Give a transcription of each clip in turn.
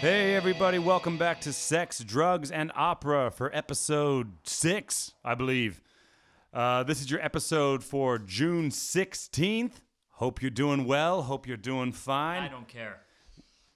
Hey everybody, welcome back to Sex, Drugs, and Opera for episode 6, I believe. This is your episode for June 16th. Hope you're doing well. Hope you're doing fine. I don't care.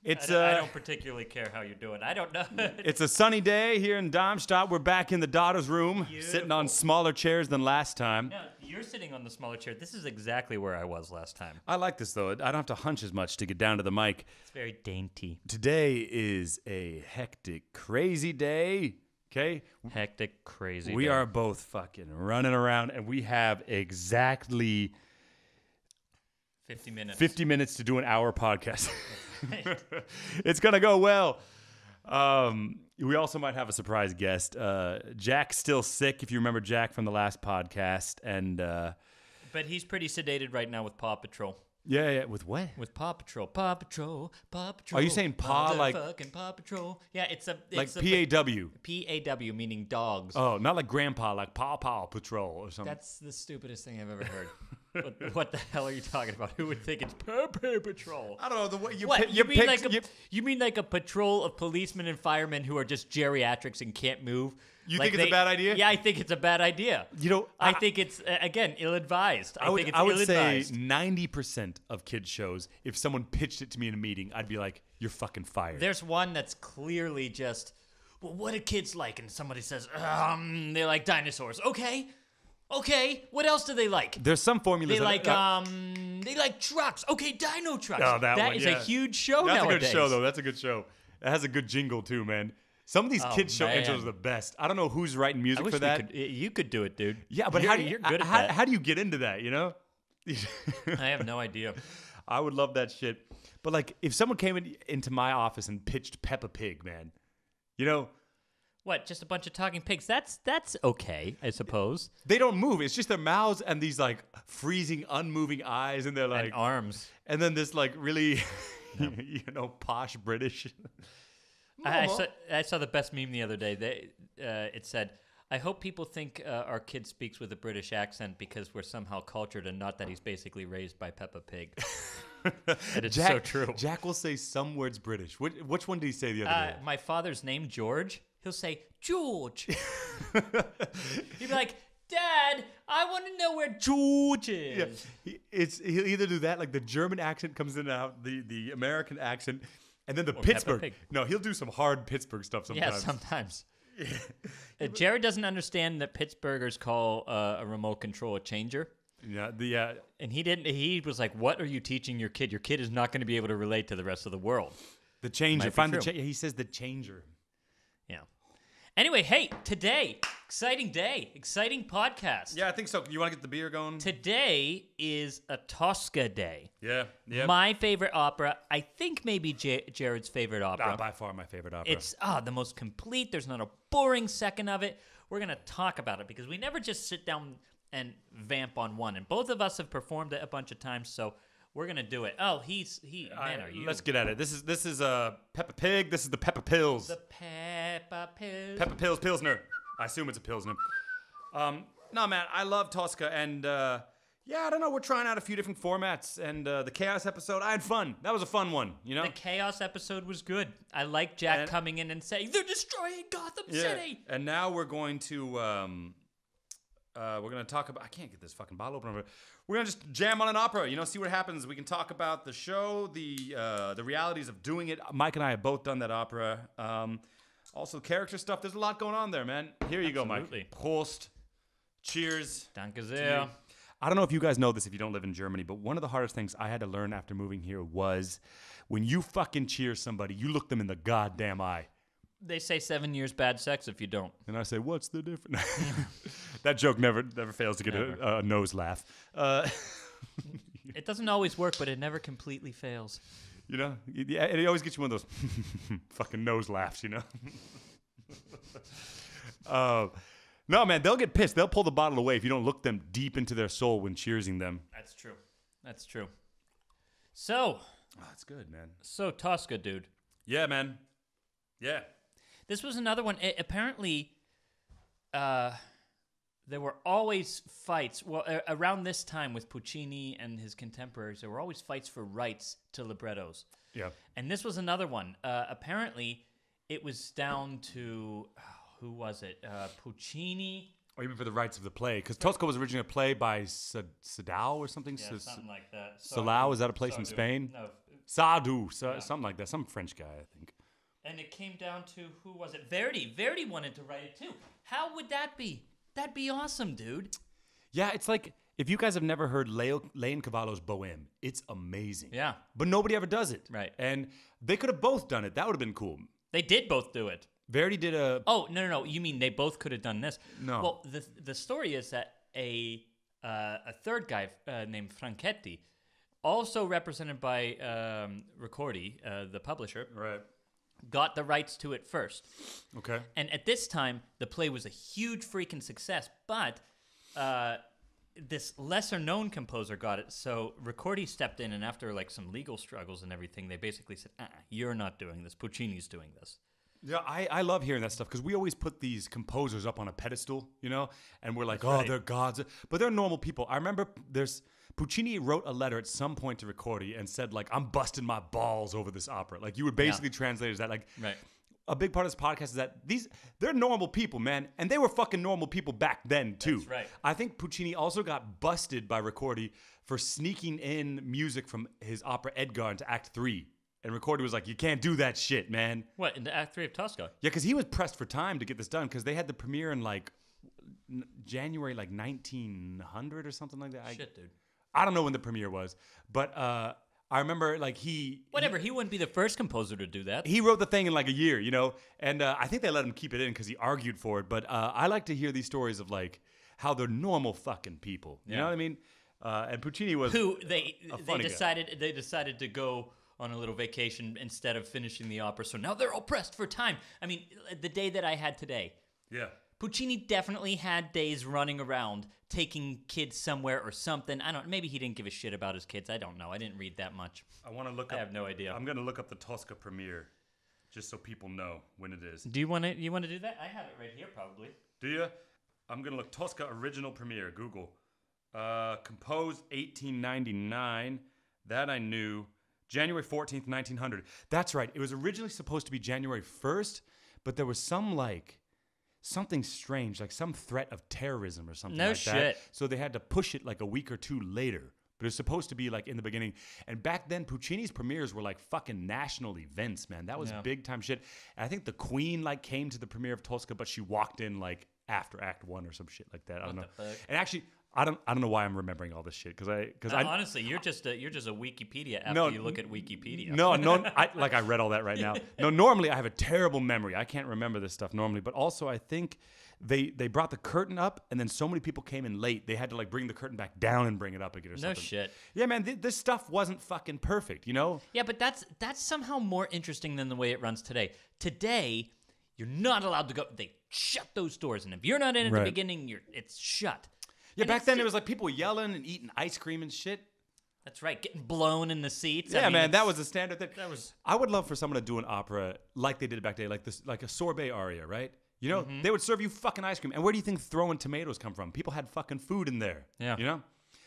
I I don't particularly care how you're doing. I don't know. It's a sunny day here in Darmstadt. We're back in the daughter's room, Beautiful. sitting on smaller chairs than last time. No, you're sitting on the smaller chair. This is exactly where I was last time. I like this though. I don't have to hunch as much to get down to the mic. It's very dainty. Today is a hectic, crazy day. Okay? Hectic, crazy. We day. are both fucking running around, and we have exactly 50 minutes. 50 minutes to do an hour podcast. It's going to go well. We also might have a surprise guest. Jack's still sick, if you remember Jack from the last podcast. And But he's pretty sedated right now with Paw Patrol. yeah, with what? With Paw Patrol. Paw Patrol. Paw Patrol. Are you saying paw like... Fucking Paw Patrol. Yeah, it's Like a P-A-W. P-A-W, meaning dogs. Oh, not like grandpa, like Paw Patrol or something. That's the stupidest thing I've ever heard. What the hell are you talking about? Who would think it's Paw Patrol? I don't know. The way you What? you mean like a patrol of policemen and firemen who are just geriatrics and can't move? You Like think it's a bad idea? Yeah, I think it's a bad idea. You know, I think it's again ill-advised. I think it's I would say ill-advised. 90% of kids shows, if someone pitched it to me in a meeting, I'd be like, "You're fucking fired." There's one that's clearly just, well, what do kids like? And somebody says, they like dinosaurs. Okay. What else do they like? There's some formulas. They like trucks. Okay, dino trucks. Oh, that one, is yeah. a huge show That's nowadays. a good show, though. That's a good show. It has a good jingle, too, man. Some of these kids' show man. intros are the best. I don't know who's writing I music wish for that. you could do it, dude. Yeah, but you're good at that. how do you get into that, you know? I have no idea. I would love that shit. But, like, if someone came into my office and pitched Peppa Pig, man, you know, What? Just a bunch of talking pigs? That's okay, I suppose. they don't move. It's just their mouths and these, like, freezing, unmoving eyes, and they're like... And arms. And then this, like, really, posh British... I saw the best meme the other day. It said, "I hope people think our kid speaks with a British accent because we're somehow cultured, and not that he's basically raised by Peppa Pig." And it's so true. Jack will say some words British. Which one did he say the other day? My father's name, George. He'll say, "George." He'd be like, "Dad, I want to know where George is." Yeah. He'll either do that, like the German accent comes in and out, the American accent, and then the Pittsburgh. Pig. No, he'll do some hard Pittsburgh stuff sometimes. Yeah, sometimes. Jared doesn't understand that Pittsburghers call a remote control a changer. Yeah, And he didn't. He was like, "What are you teaching your kid? Your kid is not going to be able to relate to the rest of the world." the changer. Might be Find the true. he says the changer. Yeah. Anyway, hey, today, exciting day, exciting podcast. Yeah, I think so. You want to get the beer going? Today is a Tosca day. Yeah. My favorite opera. I think maybe Jared's favorite opera. By far my favorite opera. It's the most complete. There's not a boring second of it. We're going to talk about it because we never just sit down and vamp on one. And both of us have performed it a bunch of times, so we're going to do it. Oh, man, are you? Let's get at it. This is Peppa Pig. This is the Peppa Pills. The Peppa Pills. Peppa Pills Pilsner. I assume it's a Pilsner. No, man, I love Tosca, and I don't know. We're trying out a few different formats, and the Chaos episode, I had fun. That was a fun one, you know? The Chaos episode was good. I like Jack coming in and saying, "They're destroying Gotham City." And now we're going to talk about... I can't get this fucking bottle open. We're going to just jam on an opera, see what happens. We can talk about the show, the realities of doing it. Mike and I have both done that opera. Also, character stuff. There's a lot going on there, man. Here you go, Mike. Prost. Cheers. Danke sehr. I don't know if you guys know this if you don't live in Germany, but one of the hardest things I had to learn after moving here was when you fucking cheer somebody, you look them in the goddamn eye. They say 7 years bad sex if you don't. And I say, what's the difference? That joke never fails to get a nose laugh. It doesn't always work, but it never completely fails. It always gets you one of those fucking nose laughs, No, man, they'll get pissed. They'll pull the bottle away if you don't look them deep into their soul when cheersing them. That's true. So. Oh, that's good, man. So, Tosca, dude. Yeah, man. Yeah. This was another one. Apparently, there were always fights. Well, around this time with Puccini and his contemporaries, there were always fights for rights to librettos. Yeah. And this was another one. Apparently, it was down to, who was it? Puccini. Or even for the rights of the play. Because Tosca was originally a play by Sadao or something. Yeah, something like that. Salau, is that a place in Spain? No. Sadu, something like that. Some French guy, I think. And it came down to, who was it? Verdi. Verdi wanted to write it too. How would that be? That'd be awesome, dude. Yeah, it's like, if you guys have never heard Leon Cavallo's Bohème, it's amazing. Yeah. But nobody ever does it. Right. And they could have both done it. That would have been cool. They did both do it. Verdi did a... Oh, no. You mean they both could have done this? No. Well, the story is that a third guy named Franchetti, also represented by Ricordi, the publisher, Right. got the rights to it first. Okay. And at this time, the play was a huge freaking success, but this lesser-known composer got it, so Ricordi stepped in, and after like some legal struggles and everything, they basically said, you're not doing this, Puccini's doing this. Yeah, I love hearing that stuff because we always put these composers up on a pedestal, you know, and we're like, That's right. They're gods. But they're normal people. I remember Puccini wrote a letter at some point to Ricordi and said, like, I'm busting my balls over this opera. Like, you would basically translate it as that. Like, right. A big part of this podcast is that they're normal people, man. And they were fucking normal people back then, too. That's right. I think Puccini also got busted by Ricordi for sneaking in music from his opera Edgar into Act 3. And Ricordi was like, you can't do that shit, man. What, in the Act 3 of Tosca? Yeah, because he was pressed for time to get this done because they had the premiere in, like, January, like, 1900 or something like that. Shit, dude. I don't know when the premiere was, but I remember, like, Whatever, he wouldn't be the first composer to do that. He wrote the thing in, like, a year, you know? And I think they let him keep it in because he argued for it. But I like to hear these stories of, like, how they're normal fucking people. You know what I mean? And Puccini was they decided to go on a little vacation instead of finishing the opera, so now they're all pressed for time. I mean, the day that I had today. Yeah. Puccini definitely had days running around taking kids somewhere or something. I don't. Maybe he didn't give a shit about his kids. I don't know. I didn't read that much. I want to look up. I have no idea. I'm going to look up the Tosca premiere just so people know when it is. Do you want to? You want to do that? I have it right here, probably. Do you? I'm going to look Tosca original premiere. Google. Composed 1899. That I knew. January 14th, 1900. That's right. It was originally supposed to be January 1st, but there was something strange, like some threat of terrorism or something like that. No shit. So they had to push it like a week or two later. But it was supposed to be like in the beginning. And back then, Puccini's premieres were like fucking national events, man. That was big time shit. And I think the Queen like came to the premiere of Tosca, but she walked in like after Act 1 or some shit like that. I don't know. And actually, I don't know why I'm remembering all this shit because honestly, you're just a Wikipedia after you look at Wikipedia. No, I read all that right now. No, normally I have a terrible memory. I can't remember this stuff normally, but also I think they brought the curtain up and then so many people came in late they had to like bring the curtain back down and bring it up again or something. No shit. Yeah, man, this stuff wasn't fucking perfect, you know? Yeah, but that's somehow more interesting than the way it runs today. Today, you're not allowed to go. They shut those doors, and if you're not in at the beginning, it's shut. Yeah, and back then it was like people yelling and eating ice cream and shit. That's right, getting blown in the seats. Yeah, man, that was the standard thing. I would love for someone to do an opera like they did back then, like a sorbet aria, right? You know, they would serve you fucking ice cream. And where do you think throwing tomatoes come from? People had fucking food in there. Yeah. You know?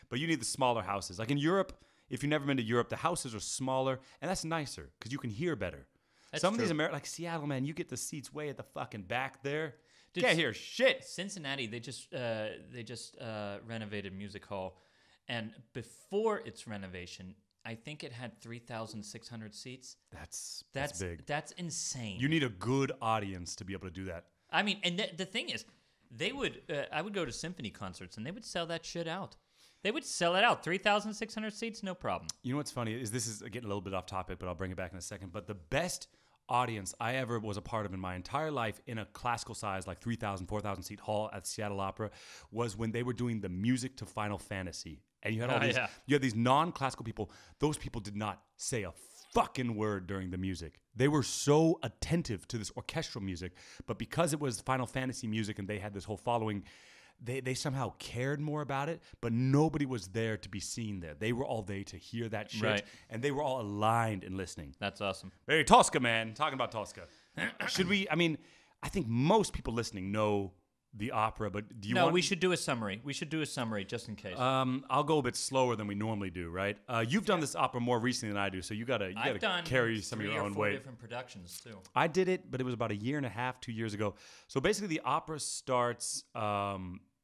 But you need the smaller houses. Like in Europe, if you've never been to Europe, the houses are smaller, and that's nicer because you can hear better. That's Some true. of these like Seattle, man, you get the seats way at the fucking back there. Dude, can't hear shit. Cincinnati, they just renovated Music Hall, and before its renovation, I think it had 3,600 seats. That's big. That's insane. You need a good audience to be able to do that. I mean, and the thing is, I would go to symphony concerts, and they would sell that shit out. They would sell it out. 3,600 seats, no problem. You know what's funny is this is getting a little bit off topic, but I'll bring it back in a second. But the best audience I ever was a part of in my entire life in a classical size, like 3,000, 4,000 seat hall at Seattle Opera, was when they were doing the music to Final Fantasy. And you had all you had these non-classical people. Those people did not say a fucking word during the music. They were so attentive to this orchestral music, but because it was Final Fantasy music and they had this whole following, they somehow cared more about it, but nobody was there to be seen there. They were all there to hear that shit, and they were all aligned in listening. That's awesome. Hey, Tosca, man. Talking about Tosca. I think most people listening know the opera, but do you No, want... we should do a summary. We should do a summary just in case. I'll go a bit slower than we normally do, right? You've done this opera more recently than I do, so you gotta carry some of your own weight. I've done 3 or 4 different productions, too. I did it, but it was about 1.5 years, 2 years ago. So basically the opera starts,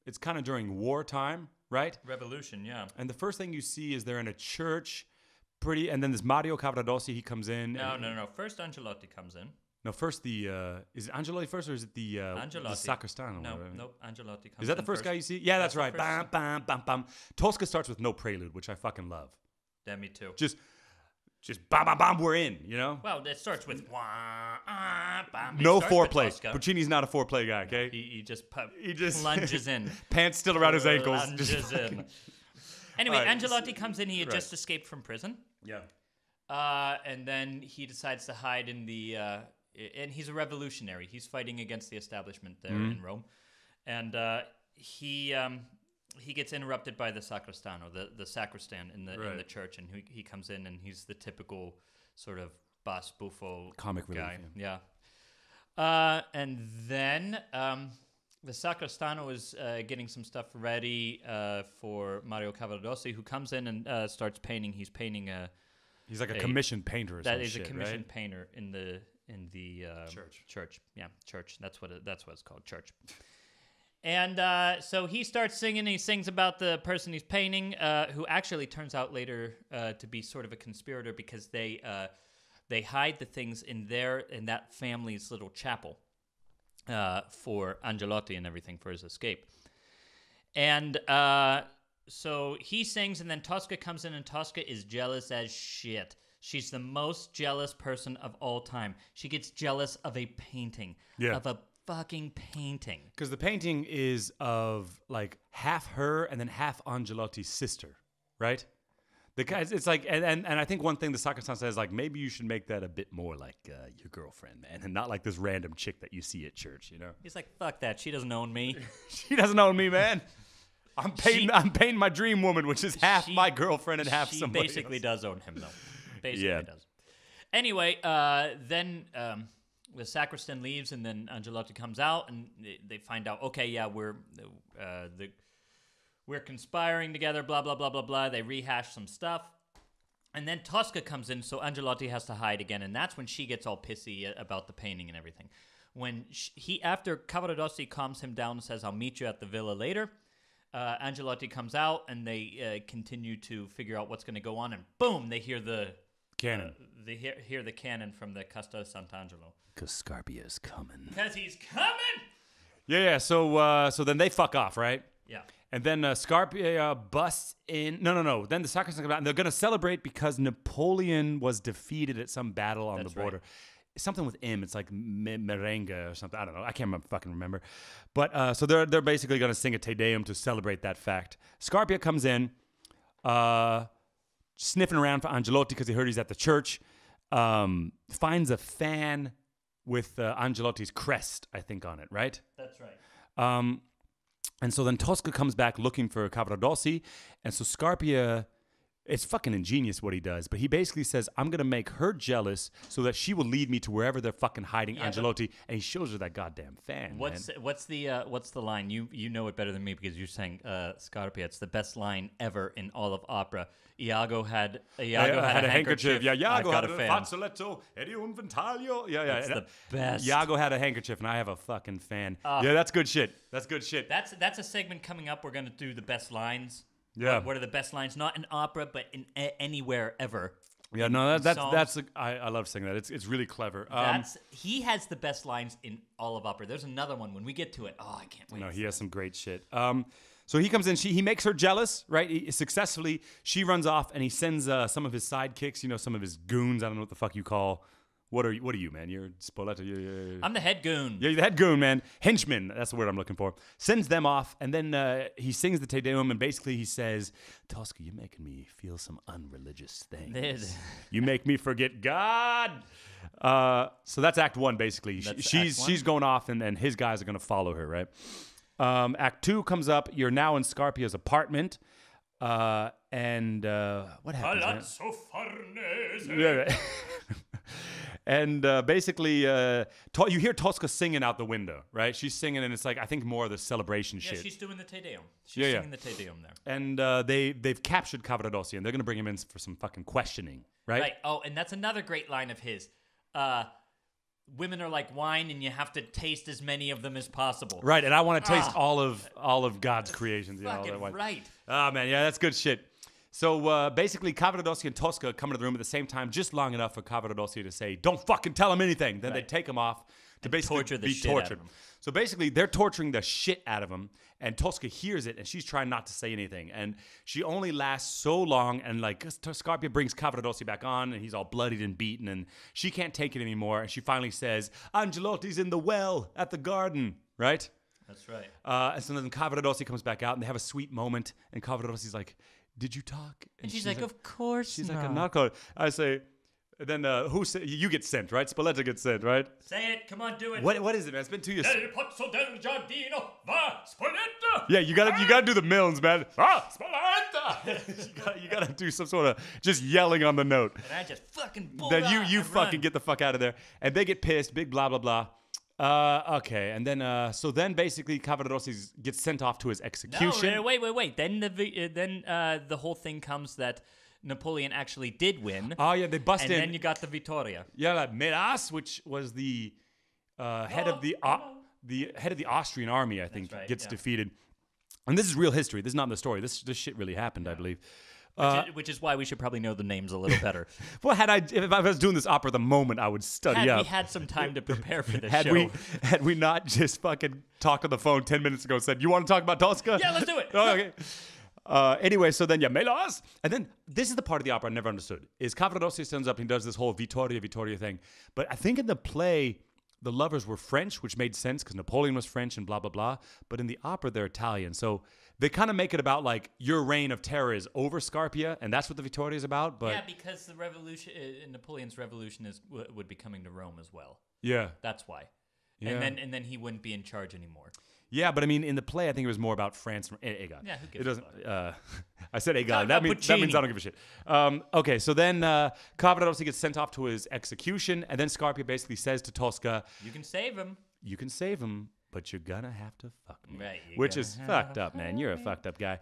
it's kind of during wartime, right? Revolution, yeah. And the first thing you see is they're in a church, and then there's Mario Cavaradossi, he comes in. No. First Angelotti comes in. No, first is it Angelotti first or is it the Sacrestano? No, Angelotti comes in. Is that the first guy you see? Yeah, that's right. Bam, bam, bam, bam. Tosca starts with no prelude, which I fucking love. Yeah, me too. Just bam, bam, bam, we're in, you know? Well, it starts with bam. No foreplay. Puccini's not a foreplay guy, okay? He just plunges in. Pants still around his ankles. Plunges in. Anyway, right. Angelotti comes in. He had just escaped from prison. Yeah. And then he decides to hide in the... and he's a revolutionary. He's fighting against the establishment there in Rome. And he gets interrupted by the sacrestano, the sacristan in the church. And he comes in, and he's the typical sort of boss buffo comic guy. relief. Yeah. And then the sacrestano is getting some stuff ready for Mario Cavaradossi, who comes in and starts painting. He's painting He's like a commissioned painter or something. That is a commissioned painter in the church. Yeah, church. That's what it's called, church. And so he starts singing. He sings about the person he's painting, who actually turns out later to be sort of a conspirator because they hide the things in that family's little chapel for Angelotti and everything for his escape. And so he sings, and then Tosca comes in, and Tosca is jealous as shit. She's the most jealous person of all time. She gets jealous of a painting. Yeah. Of a fucking painting. Because the painting is of, like, half her and then half Angelotti's sister, right? The guys, it's like, and I think one thing the sacristan says, like, maybe you should make that a bit more like your girlfriend, man, and not like this random chick that you see at church, you know? He's like, fuck that. She doesn't own me. She doesn't own me, man. I'm painting my dream woman, which is half my girlfriend and half somebody else. She basically does own him, though. Basically does. Anyway, then the sacristan leaves, and then Angelotti comes out, and they find out, okay, yeah, we're conspiring together, blah, blah, blah, blah, blah. They rehash some stuff. And then Tosca comes in, so Angelotti has to hide again, and that's when she gets all pissy about the painting and everything. When after Cavaradossi calms him down and says, I'll meet you at the villa later, Angelotti comes out, and they continue to figure out what's going to go on, and boom, they hear the cannon. They hear the cannon from the Casa Sant'Angelo. Because Scarpia's coming. Because he's coming! Yeah, so then they fuck off, right? Yeah. And then Scarpia busts in. No. Then the sacristan comes out, and they're going to celebrate because Napoleon was defeated at some battle on the border. Right. Something with M. It's like merengue or something. I don't know. I can't fucking remember. But so they're basically going to sing a Te Deum to celebrate that fact. Scarpia comes in, sniffing around for Angelotti because he heard he's at the church. Finds a fan with Angelotti's crest, I think, on it, right? That's right. And so then Tosca comes back looking for Cavaradossi. And so Scarpia... It's fucking ingenious what he does, but he basically says, I'm going to make her jealous so that she will lead me to wherever they're fucking hiding Angelotti, and he shows her that goddamn fan. What's the line? You know it better than me because you're saying Scarpia. It's the best line ever in all of opera. Iago had a handkerchief. Yeah, Iago had a fazzoletto e un ventaglio. Yeah. It's the best. Iago had a handkerchief, and I have a fucking fan. Yeah, that's good shit. That's a segment coming up. We're going to do the best lines. Yeah. What are the best lines? Not in opera, but in anywhere ever. Yeah, no, I love saying that. It's really clever. He has the best lines in all of opera. There's another one when we get to it. Oh, I can't wait. No, he has some great shit. So he comes in. He makes her jealous, right? Successfully, she runs off, and he sends some of his sidekicks. Some of his goons. I don't know what the fuck you call. What are you, man? You're Spoleto. I'm the head goon. Yeah, you're the head goon, man. Henchman. That's the word I'm looking for. Sends them off, and then he sings the Te Deum, and basically he says, Tosca, you're making me feel some unreligious things. You make me forget God. So that's Act 1, basically. She's going off, and then his guys are going to follow her, right? Act 2 comes up. You're now in Scarpia's apartment. And what happens? Palazzo Farnese. Yeah. And basically, you hear Tosca singing out the window, right? She's singing, and it's like, I think more of the celebration shit. Yeah, she's doing the Te Deum. She's singing the Te Deum there. And they've captured Cavaradossi, and they're going to bring him in for some fucking questioning, right? Right. Oh, and that's another great line of his. Women are like wine, and you have to taste as many of them as possible. Right, and I want to taste all of God's creations. You know, all that wine. Right. Oh, man, yeah, that's good shit. So basically, Cavaradossi and Tosca come into the room at the same time, just long enough for Cavaradossi to say, "Don't fucking tell him anything." Then they take him off to basically torture the be shit out of tortured. him. So basically, they're torturing the shit out of him, and Tosca hears it, and she's trying not to say anything. And she only lasts so long, and like Scarpia brings Cavaradossi back on, and he's all bloodied and beaten, and she can't take it anymore. And she finally says, "Angelotti's in the well at the garden," right? That's right. And so then Cavaradossi comes back out, and they have a sweet moment, and Cavaradossi's like, "Did you talk?" And she's like, "Of course She's not." like, "I'm not calling." I say, then who say, you get sent, right? Spalletta gets sent, right? Say it. Come on, do it. What is it, man? It's been 2 years. Del Pozzo del Giardino va Spalletta. Yeah, you gotta do the Milnes, man. Spalletta. you gotta do some sort of just yelling on the note. And I just fucking pull Then out you and fucking run. get the fuck out of there, and they get pissed. Big blah blah blah. Okay, and then so then basically Cavaradossi gets sent off to his execution. No, wait. Then the whole thing comes that Napoleon actually did win. Oh yeah, they bust and in. then you got the Vittoria. Yeah, like Melas, which was the head of the head of the Austrian army, I think, right, gets yeah. defeated. And this is real history. This is not in the story. This shit really happened, I believe. Which is why we should probably know the names a little better. Well, if I was doing this opera the moment, I would study up. We had some time to prepare for this had show. we not just fucking talked on the phone 10 minutes ago and said, "You want to talk about Tosca?" Yeah, let's do it. Oh, okay. Anyway, so then, Melas. And then this is the part of the opera I never understood. Is Cavaradossi stands up and he does this whole Vittoria thing. But I think in the play, the lovers were French, which made sense because Napoleon was French and blah, blah, blah. But in the opera, they're Italian. So they kind of make it about like your reign of terror is over, Scarpia. And that's what the Vittoria is about. But yeah, because the revolution, Napoleon's revolution would be coming to Rome as well. Yeah. That's why. Yeah. And then he wouldn't be in charge anymore. Yeah, but I mean, in the play, I think it was more about France. Egal. Yeah, who gives it doesn't. a fuck? I said egal. Talk That about means I don't give a shit. Okay, so then Cavaradossi gets sent off to his execution, and then Scarpia basically says to Tosca, "You can save him. You can save him, but you're gonna have to fuck me." Right, which is fucked up, man. You're a fucked up guy.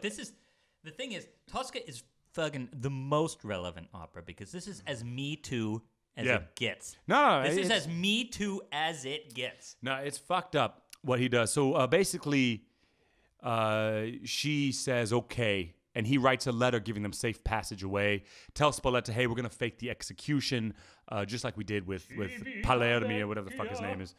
This is the thing is Tosca is fucking the most relevant opera because this is as Me Too as it gets. No, this is as Me Too as it gets. No, it's fucked up what he does. So basically, she says okay, and he writes a letter giving them safe passage away. Tells Spalletta, "Hey, we're gonna fake the execution, just like we did with Palermi or whatever the fuck his name is."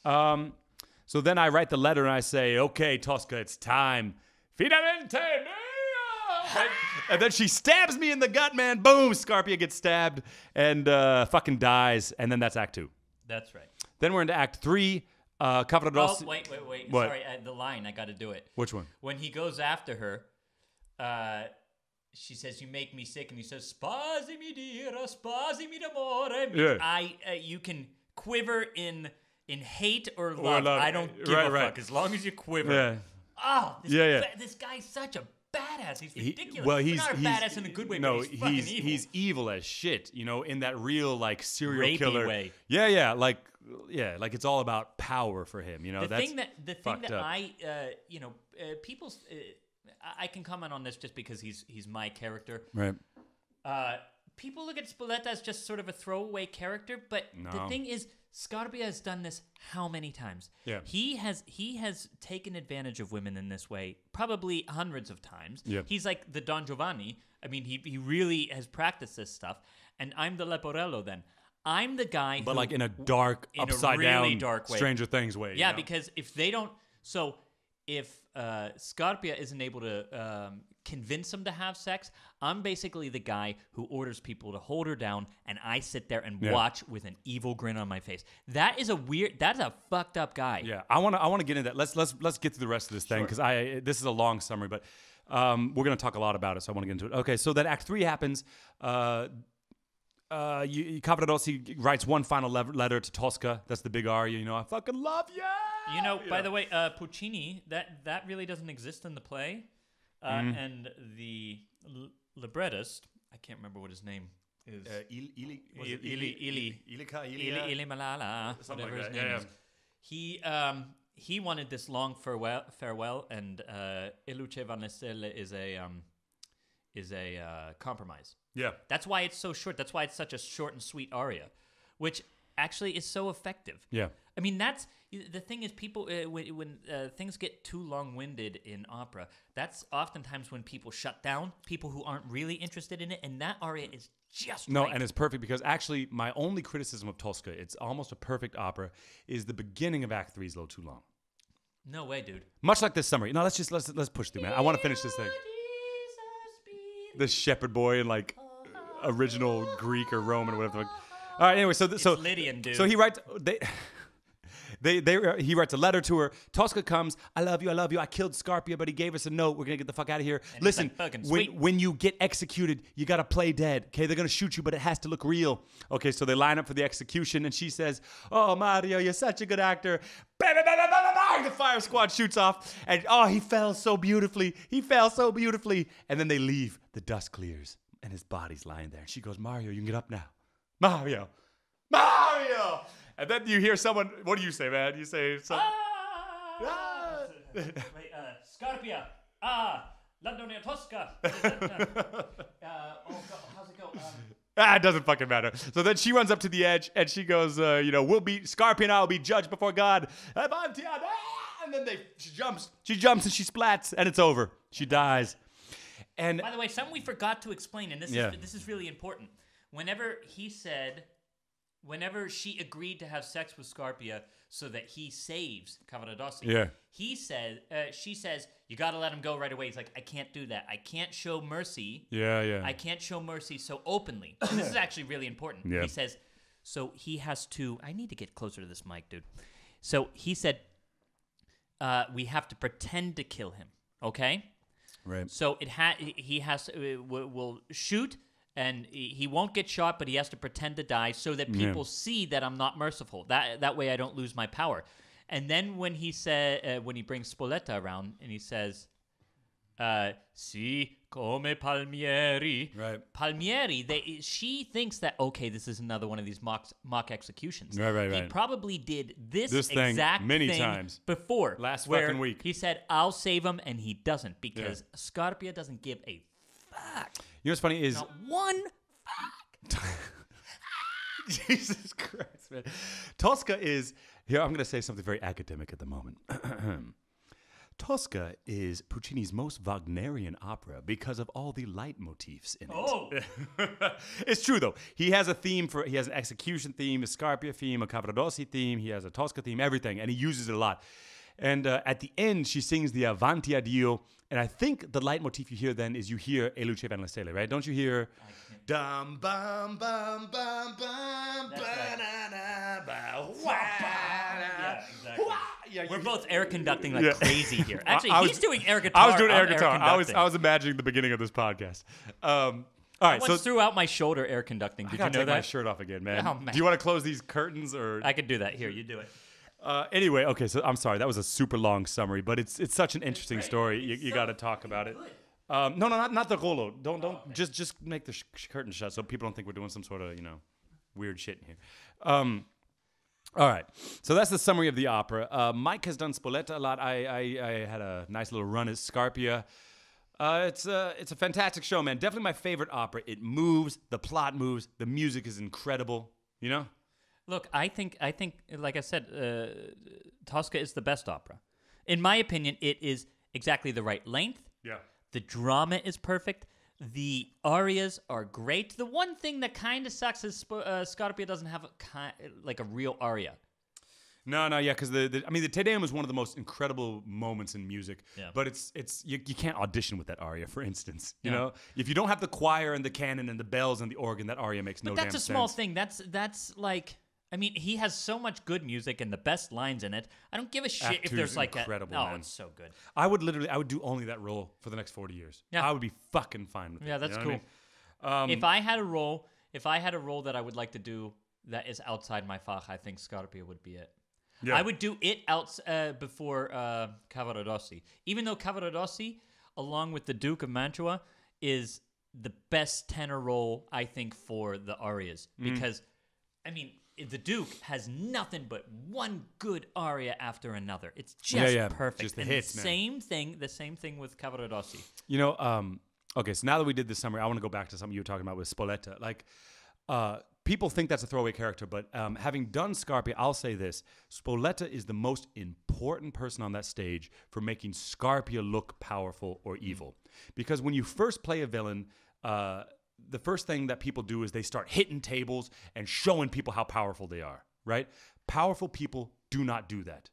So then I write the letter and I say, "Okay, Tosca, it's time. Finalmente mia!" And then she stabs me in the gut, man. Boom! Scarpia gets stabbed and fucking dies. And then that's Act 2. That's right. Then we're into Act 3. Cavaradossi. Oh, wait. What? Sorry, the line. I got to do it. Which one? When he goes after her, she says, "You make me sick," and he says, "Spasi mi dira, spasi mi d'amore." Yeah. You can quiver in hate or love. I don't give a fuck as long as you quiver. Yeah. Oh, this guy's such a badass. He's ridiculous. He's not a badass in a good way. No, but he's fucking evil. he's evil as shit. You know, in that real like serial Rapey killer way. Yeah, like it's all about power for him. You know, the that's thing that up. I people's I can comment on this just because he's my character. Right. People look at Spalletta as just sort of a throwaway character, but the thing is, Scarpia has done this how many times? Yeah. He has taken advantage of women in this way probably hundreds of times. Yeah. He's like the Don Giovanni. I mean, he really has practiced this stuff. And I'm the Leporello then. I'm the guy But who, like in a dark, in upside a really down, dark way. Stranger Things way. Yeah, you know? because if they don't... So if Scarpia isn't able to convince him to have sex, I'm basically the guy who orders people to hold her down, and I sit there and watch with an evil grin on my face. That's a fucked up guy. Yeah, I want to get into that. Let's get through the rest of this thing because this is a long summary, but we're gonna talk a lot about it, so I want to get into it. Okay, so then Act 3 happens. Cavaradossi writes one final letter to Tosca. That's the big aria. You know, I fucking love you. You know, by the way, Puccini, that really doesn't exist in the play. And the librettist, I can't remember what his name is Ili Malala, whatever his name is. He wanted this long farewell, and Eluce van Lestelle is a compromise. Yeah. That's why it's so short. That's why it's such a short and sweet aria, which actually is so effective. Yeah. I mean, that's the thing is people when things get too long-winded in opera, that's oftentimes when people shut down, people who aren't really interested in it, and that aria is just right. And it's perfect because actually my only criticism of Tosca, it's almost a perfect opera, is the beginning of Act 3 is a little too long. No way, dude. Much like this summary. No, let's push through, man. I want to finish this thing. The shepherd boy in like original Greek or Roman or whatever. All right, anyway, so Lydian, dude. So he writes he writes a letter to her. Tosca comes. I love you. I killed Scarpia, but he gave us a note. We're gonna get the fuck out of here. And listen, like, when you get executed, you gotta play dead. Okay, they're gonna shoot you, but it has to look real. Okay, so they line up for the execution, and she says, "Oh, Mario, you're such a good actor." The fire squad shoots off, and he fell so beautifully. And then they leave. The dust clears, and his body's lying there. And she goes, "Mario, you can get up now, Mario." And then you hear someone, what do you say, man? You say something. Wait, Scarpia. Landonia Tosca. How's it go? It doesn't fucking matter. So then she runs up to the edge and she goes, we'll be, Scarpia and I will be judged before God. And then she jumps and she splats and it's over. She dies. And by the way, something we forgot to explain, and this is really important. Whenever she agreed to have sex with Scarpia so that he saves Cavaradossi, she says, you got to let him go right away. He's like, I can't do that. I can't show mercy. I can't show mercy so openly. And this is actually really important. Yeah. He says, so he has to, I need to get closer to this mic, dude. So he said, we have to pretend to kill him, okay? Right. So he has, we'll shoot, and he won't get shot, but he has to pretend to die so that people see that I'm not merciful. That way I don't lose my power. And then when he brings Spoletta around and he says, "Si come Palmieri." Right. Palmieri. She thinks that this is another one of these mock executions. Right. He probably did this thing exact many times before. Last fucking week. He said, "I'll save him," and he doesn't because Scarpia doesn't give a fuck. You know what's funny is not one fuck. Jesus Christ, man. Tosca is here. I'm going to say something very academic at the moment. Tosca is Puccini's most Wagnerian opera because of all the leitmotifs in it. Oh, it's true though. He has a theme he has an execution theme, a Scarpia theme, a Cavaradossi theme. He has a Tosca theme, everything, and he uses it a lot. And at the end, she sings the Avanti Addio. And I think the leitmotif you hear then is you hear E luce van la stelle, right? Don't you hear? Dum bum bum bum bum ba-na-na ba yeah, exactly. We're both air conducting like crazy here. Actually, he's doing air guitar. I was doing air guitar. I was imagining the beginning of this podcast. All right, I once threw out my shoulder air conducting. Did you know that? I gotta take my shirt off again, man. Oh, man. Do you want to close these curtains or? I could do that. Here, you do it. Anyway, okay, so I'm sorry. That was a super long summary, but it's such an interesting story. You got to talk about it. No, not the rolo. Don't just make the curtain shut so people don't think we're doing some sort of weird shit in here. All right, so that's the summary of the opera. Mike has done Spoletta a lot. I had a nice little run as Scarpia. It's a fantastic show, man. Definitely my favorite opera. It moves, the plot moves, the music is incredible. You know. Look, I think, like I said, Tosca is the best opera. In my opinion, it is exactly the right length. Yeah. The drama is perfect. The arias are great. The one thing that kind of sucks is Scarpia doesn't have a real aria. No, because the Te Deum is one of the most incredible moments in music. Yeah. But it's you can't audition with that aria, for instance. You know, if you don't have the choir and the canon and the bells and the organ, that aria makes no damn sense. But that's a small thing. That's like. I mean, he has so much good music and the best lines in it. I don't give a shit if there's like incredible, man. It's so good. I would do only that role for the next 40 years. Yeah. I would be fucking fine with it. Yeah, that's cool. I mean? If I had a role that I would like to do that is outside my fach, I think Scarpia would be it. Yeah. I would do it before Cavaradossi. Even though Cavaradossi, along with the Duke of Mantua, is the best tenor role, I think, for the arias. Because, I mean, the Duke has nothing but one good aria after another. It's just perfect. Just the and hits, the man. same thing with Cavaradossi. You know, okay, so now that we did this summary, I want to go back to something you were talking about with Spoletta. Like, people think that's a throwaway character, but having done Scarpia, I'll say this. Spoletta is the most important person on that stage for making Scarpia look powerful or evil. Because when you first play a villain, the first thing that people do is they start hitting tables and showing people how powerful they are, right? Powerful people do not do that.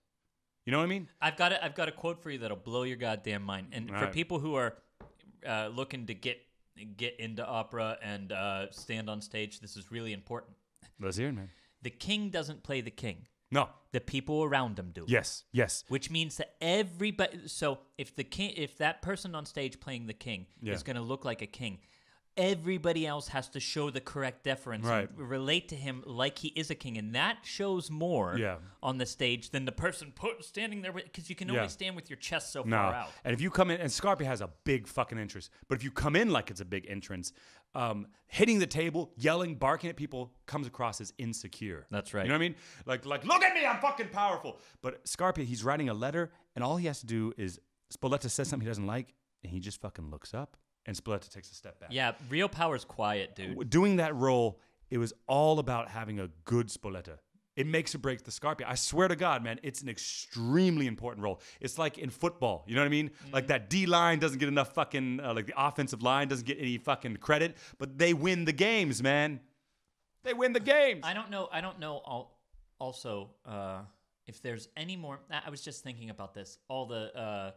You know what I mean? I've got a quote for you that'll blow your goddamn mind. And for people who are looking to get into opera and stand on stage, this is really important. Let's hear it, man. The king doesn't play the king. No. The people around him do. Yes. Which means that everybody. So if that person on stage playing the king is going to look like a king, everybody else has to show the correct deference and relate to him like he is a king, and that shows more on the stage than the person standing there, because you can only stand with your chest so far out. And if you come in, and Scarpia has a big fucking entrance, but if you come in like it's a big entrance, hitting the table, yelling, barking at people comes across as insecure. That's right. You know what I mean? Like look at me, I'm fucking powerful. But Scarpia, he's writing a letter, and all he has to do is Spoletta says something he doesn't like, and he just fucking looks up. And Spoletta takes a step back. Yeah, real power's quiet, dude. Doing that role, it was all about having a good Spoletta. It makes or breaks the Scarpia. I swear to God, man, it's an extremely important role. It's like in football, you know what I mean? Like that D-line doesn't get enough fucking, like the offensive line doesn't get any fucking credit, but they win the games, man. They win the games. I don't know. Also, if there's any more, I was just thinking about this. All the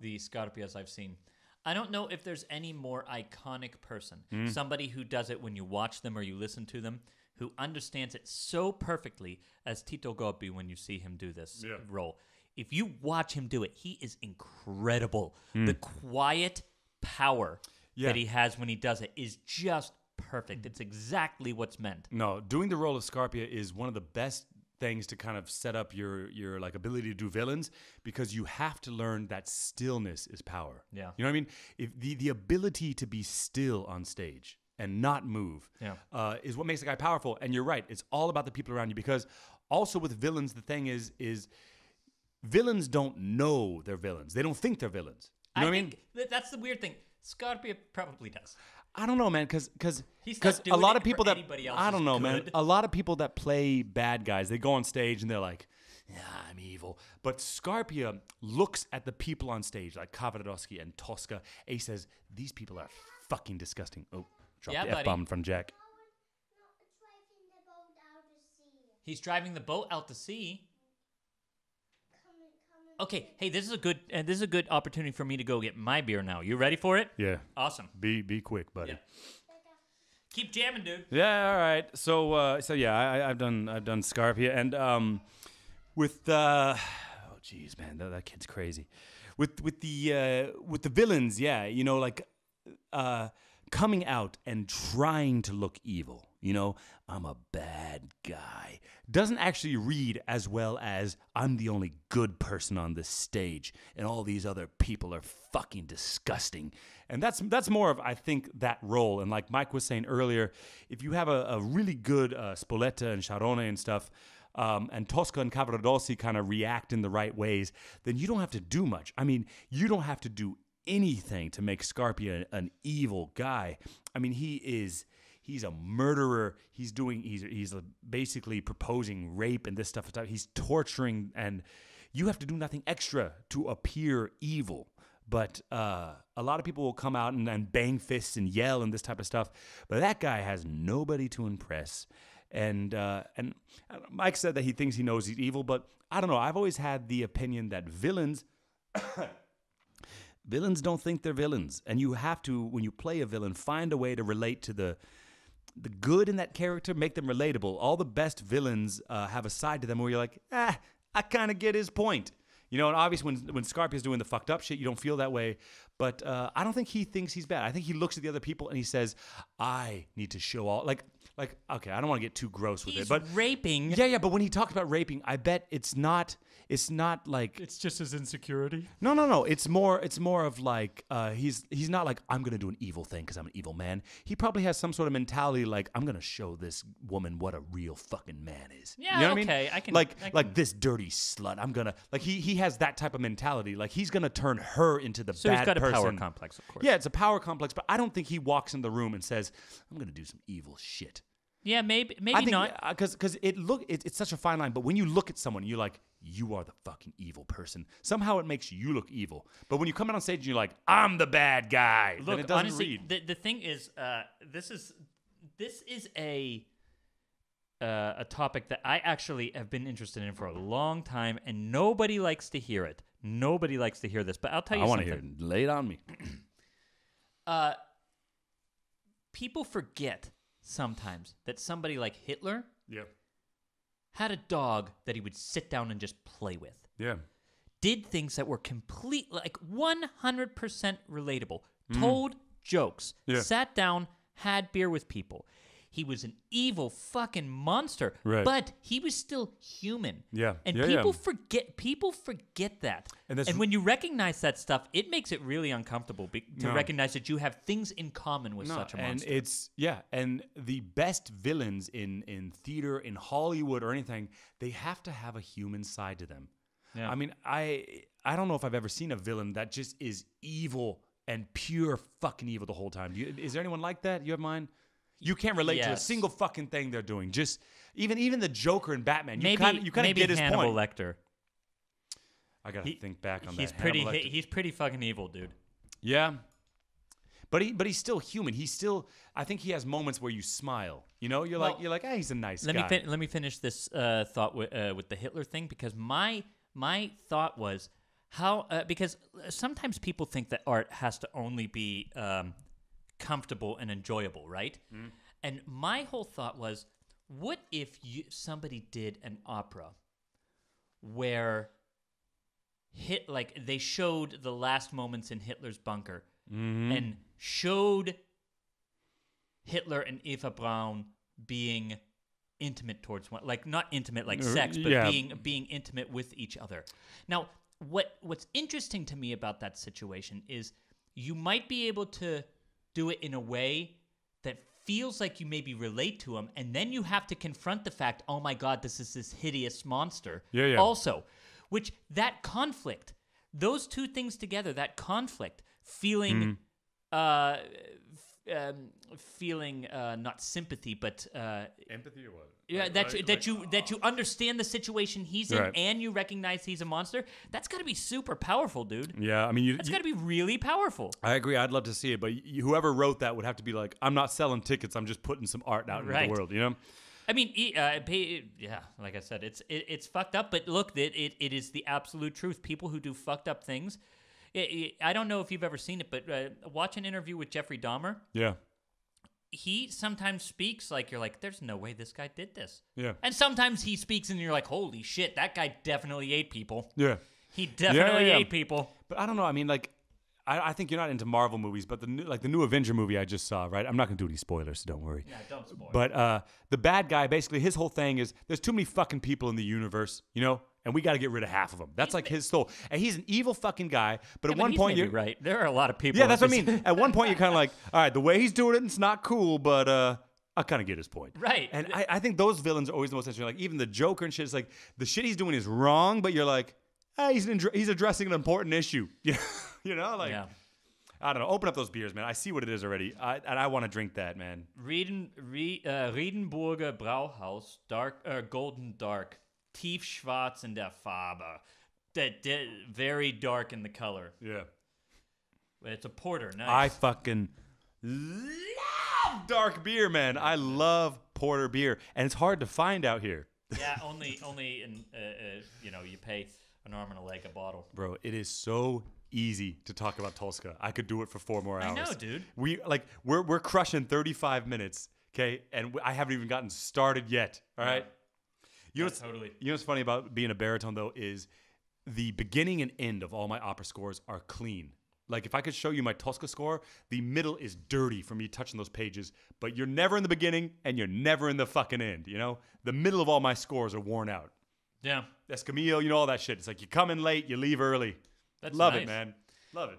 Scarpias I've seen. I don't know if there's any more iconic person, somebody who does it when you watch them or you listen to them, who understands it so perfectly as Tito Gobbi when you see him do this role. If you watch him do it, he is incredible. The quiet power that he has when he does it is just perfect. It's exactly what's meant. No, doing the role of Scarpia is one of the best things to kind of set up your like ability to do villains, because you have to learn that stillness is power. Yeah. You know what I mean? If the ability to be still on stage and not move is what makes a guy powerful. And you're right, it's all about the people around you, because also with villains, the thing is villains don't know they're villains. They don't think they're villains. You know what I mean? That's the weird thing. Scarpia probably does. I don't know, man, because a lot of people that I don't know, man. A lot of people that play bad guys, they go on stage and they're like, "Yeah, I'm evil." But Scarpia looks at the people on stage, like Cavaradossi and Tosca, and he says, "These people are fucking disgusting." Oh, dropped the F-bomb from Jack. He's driving the boat out to sea. Okay, hey, this is a good opportunity for me to go get my beer now. You ready for it? Yeah. Awesome. Be quick, buddy. Yeah. Keep jamming, dude. Yeah, all right. So yeah, I've done Scarpia, and with oh jeez, man, that kid's crazy. With the villains, yeah, you know, like coming out and trying to look evil. You know, I'm a bad guy. Doesn't actually read as well as I'm the only good person on this stage, and all these other people are fucking disgusting. And that's more of, I think, that role. And like Mike was saying earlier, if you have a really good Spoletta and Sciarrone and stuff, and Tosca and Cavaradossi kind of react in the right ways, then you don't have to do much. I mean, you don't have to do anything to make Scarpia an evil guy. I mean, he's a murderer. He's basically proposing rape and this stuff. He's torturing, and you have to do nothing extra to appear evil. But a lot of people will come out and bang fists and yell and this type of stuff. But that guy has nobody to impress. And Mike said that he thinks he knows he's evil, but I don't know. I've always had the opinion that villains don't think they're villains. And you have to, when you play a villain, find a way to relate to the good in that character, make them relatable. All the best villains have a side to them where you're like, I kind of get his point. You know, and obviously when Scarpia's doing the fucked up shit, you don't feel that way. But I don't think he thinks he's bad. I think he looks at the other people and he says, I need to show all... Like like, okay, I don't want to get too gross with it, but raping. Yeah, but when he talks about raping, I bet it's not like It's just his insecurity. No. It's more of like he's not like, I'm gonna do an evil thing because I'm an evil man. He probably has some sort of mentality like, I'm gonna show this woman what a real fucking man is. Yeah, you know what okay, I mean? I can like this dirty slut. I'm gonna like he has that type of mentality. Like he's gonna turn her into the So bad he's got person. a power complex, of course. Yeah, it's a power complex, but I don't think he walks in the room and says, I'm gonna do some evil shit. Yeah, maybe I think, not. Because it's such a fine line. But when you look at someone, you're like, you are the fucking evil person. Somehow it makes you look evil. But when you come out on stage and you're like, I'm the bad guy, then Look, it doesn't honestly, read. the thing is, this is a topic that I actually have been interested in for a long time, and nobody likes to hear it. Nobody likes to hear this, but I'll tell you I something. want to hear it. Lay it on me. People forget sometimes that somebody like Hitler Yeah. had a dog that he would sit down and just play with. Yeah. Did things that were complete, like 100% relatable. Told jokes. Yeah. Sat down, had beer with people. He was an evil fucking monster, Right. but he was still human. Yeah. And Yeah, people yeah. forget that. And that's- when you recognize that stuff, it makes it really uncomfortable to No. recognize that you have things in common with such a monster. And the best villains in theater, in Hollywood or anything, they have to have a human side to them. Yeah. I mean, I don't know if I've ever seen a villain that just is evil and pure fucking evil the whole time. Is there anyone like that? You have mine? You can't relate to a Yes. single fucking thing they're doing. Just even the Joker and Batman. You maybe kind of maybe get his Hannibal point. Lecter. I gotta think back on He's that. pretty. Hannibal Lecter. He's pretty fucking evil, dude. Yeah. But he's still human. He's still. I think he has moments where you smile. You know, you're like, hey, he's a nice guy. Let me finish this thought with the Hitler thing, because my thought was how because sometimes people think that art has to only be comfortable and enjoyable, right? And my whole thought was, what if somebody did an opera where they showed the last moments in Hitler's bunker and showed Hitler and Eva Braun being intimate towards one, like not intimate like sex, but yeah. being intimate with each other. Now, what's interesting to me about that situation is you might be able to do it in a way that feels like you maybe relate to him, and then you have to confront the fact, oh my God, this is this hideous monster. Yeah. Also, which that conflict, those two things together, that conflict, feeling not sympathy, but Empathy or what? yeah, that you understand the situation he's in, Right. and you recognize he's a monster. That's got to be super powerful, dude. Yeah, I mean, That's got to be really powerful. I agree. I'd love to see it, but whoever wrote that would have to be like, I'm not selling tickets. I'm just putting some art out into Right. the world. You know? I mean, yeah, like I said, it's fucked up. But look, it is the absolute truth. People who do fucked up things. I don't know if you've ever seen it, but watch an interview with Jeffrey Dahmer. Yeah. He sometimes speaks like you're like, there's no way this guy did this. Yeah. And sometimes he speaks and you're like, holy shit, that guy definitely ate people. Yeah. He definitely Yeah. ate people. But I don't know. I mean, like, I think you're not into Marvel movies, but the new Avenger movie I just saw, right? I'm not gonna do any spoilers, so don't worry. Yeah, don't spoil. But the bad guy, basically, his whole thing is there's too many fucking people in the universe, you know, and we got to get rid of half of them. That's like his soul, and he's an evil fucking guy. But at one point, you're you're right. There are a lot of people. Yeah, that's what I mean. At one point, you're kind of like, all right, the way he's doing it's not cool, but I kind of get his point. Right. And I think those villains are always the most interesting. Like, even the Joker and shit, it's like, the shit he's doing is wrong, but you're like, hey, he's addressing an important issue. You know? Like, Yeah. I don't know. Open up those beers, man. I see what it is already. And I want to drink that, man. Riedenburger Brauhaus, golden dark, tiefschwarz in der Farbe. Very dark in the color. Yeah. It's a porter. Nice. I fucking love dark beer, man. I love porter beer. And it's hard to find out here. Yeah, only in you pay an arm and a leg a bottle. Bro, it is so easy to talk about Tosca. I could do it for 4 more hours. I know, dude. We're crushing 35 minutes, okay? And I haven't even gotten started yet. All right. Totally. You know what's funny about being a baritone though is the beginning and end of all my opera scores are clean. Like, if I could show you my Tosca score, the middle is dirty from me touching those pages, but you're never in the beginning and you're never in the fucking end, you know? The middle of all my scores are worn out. Yeah. Escamillo, you know, all that shit. It's like you come in late, you leave early. That's Love nice. it, man. Love it.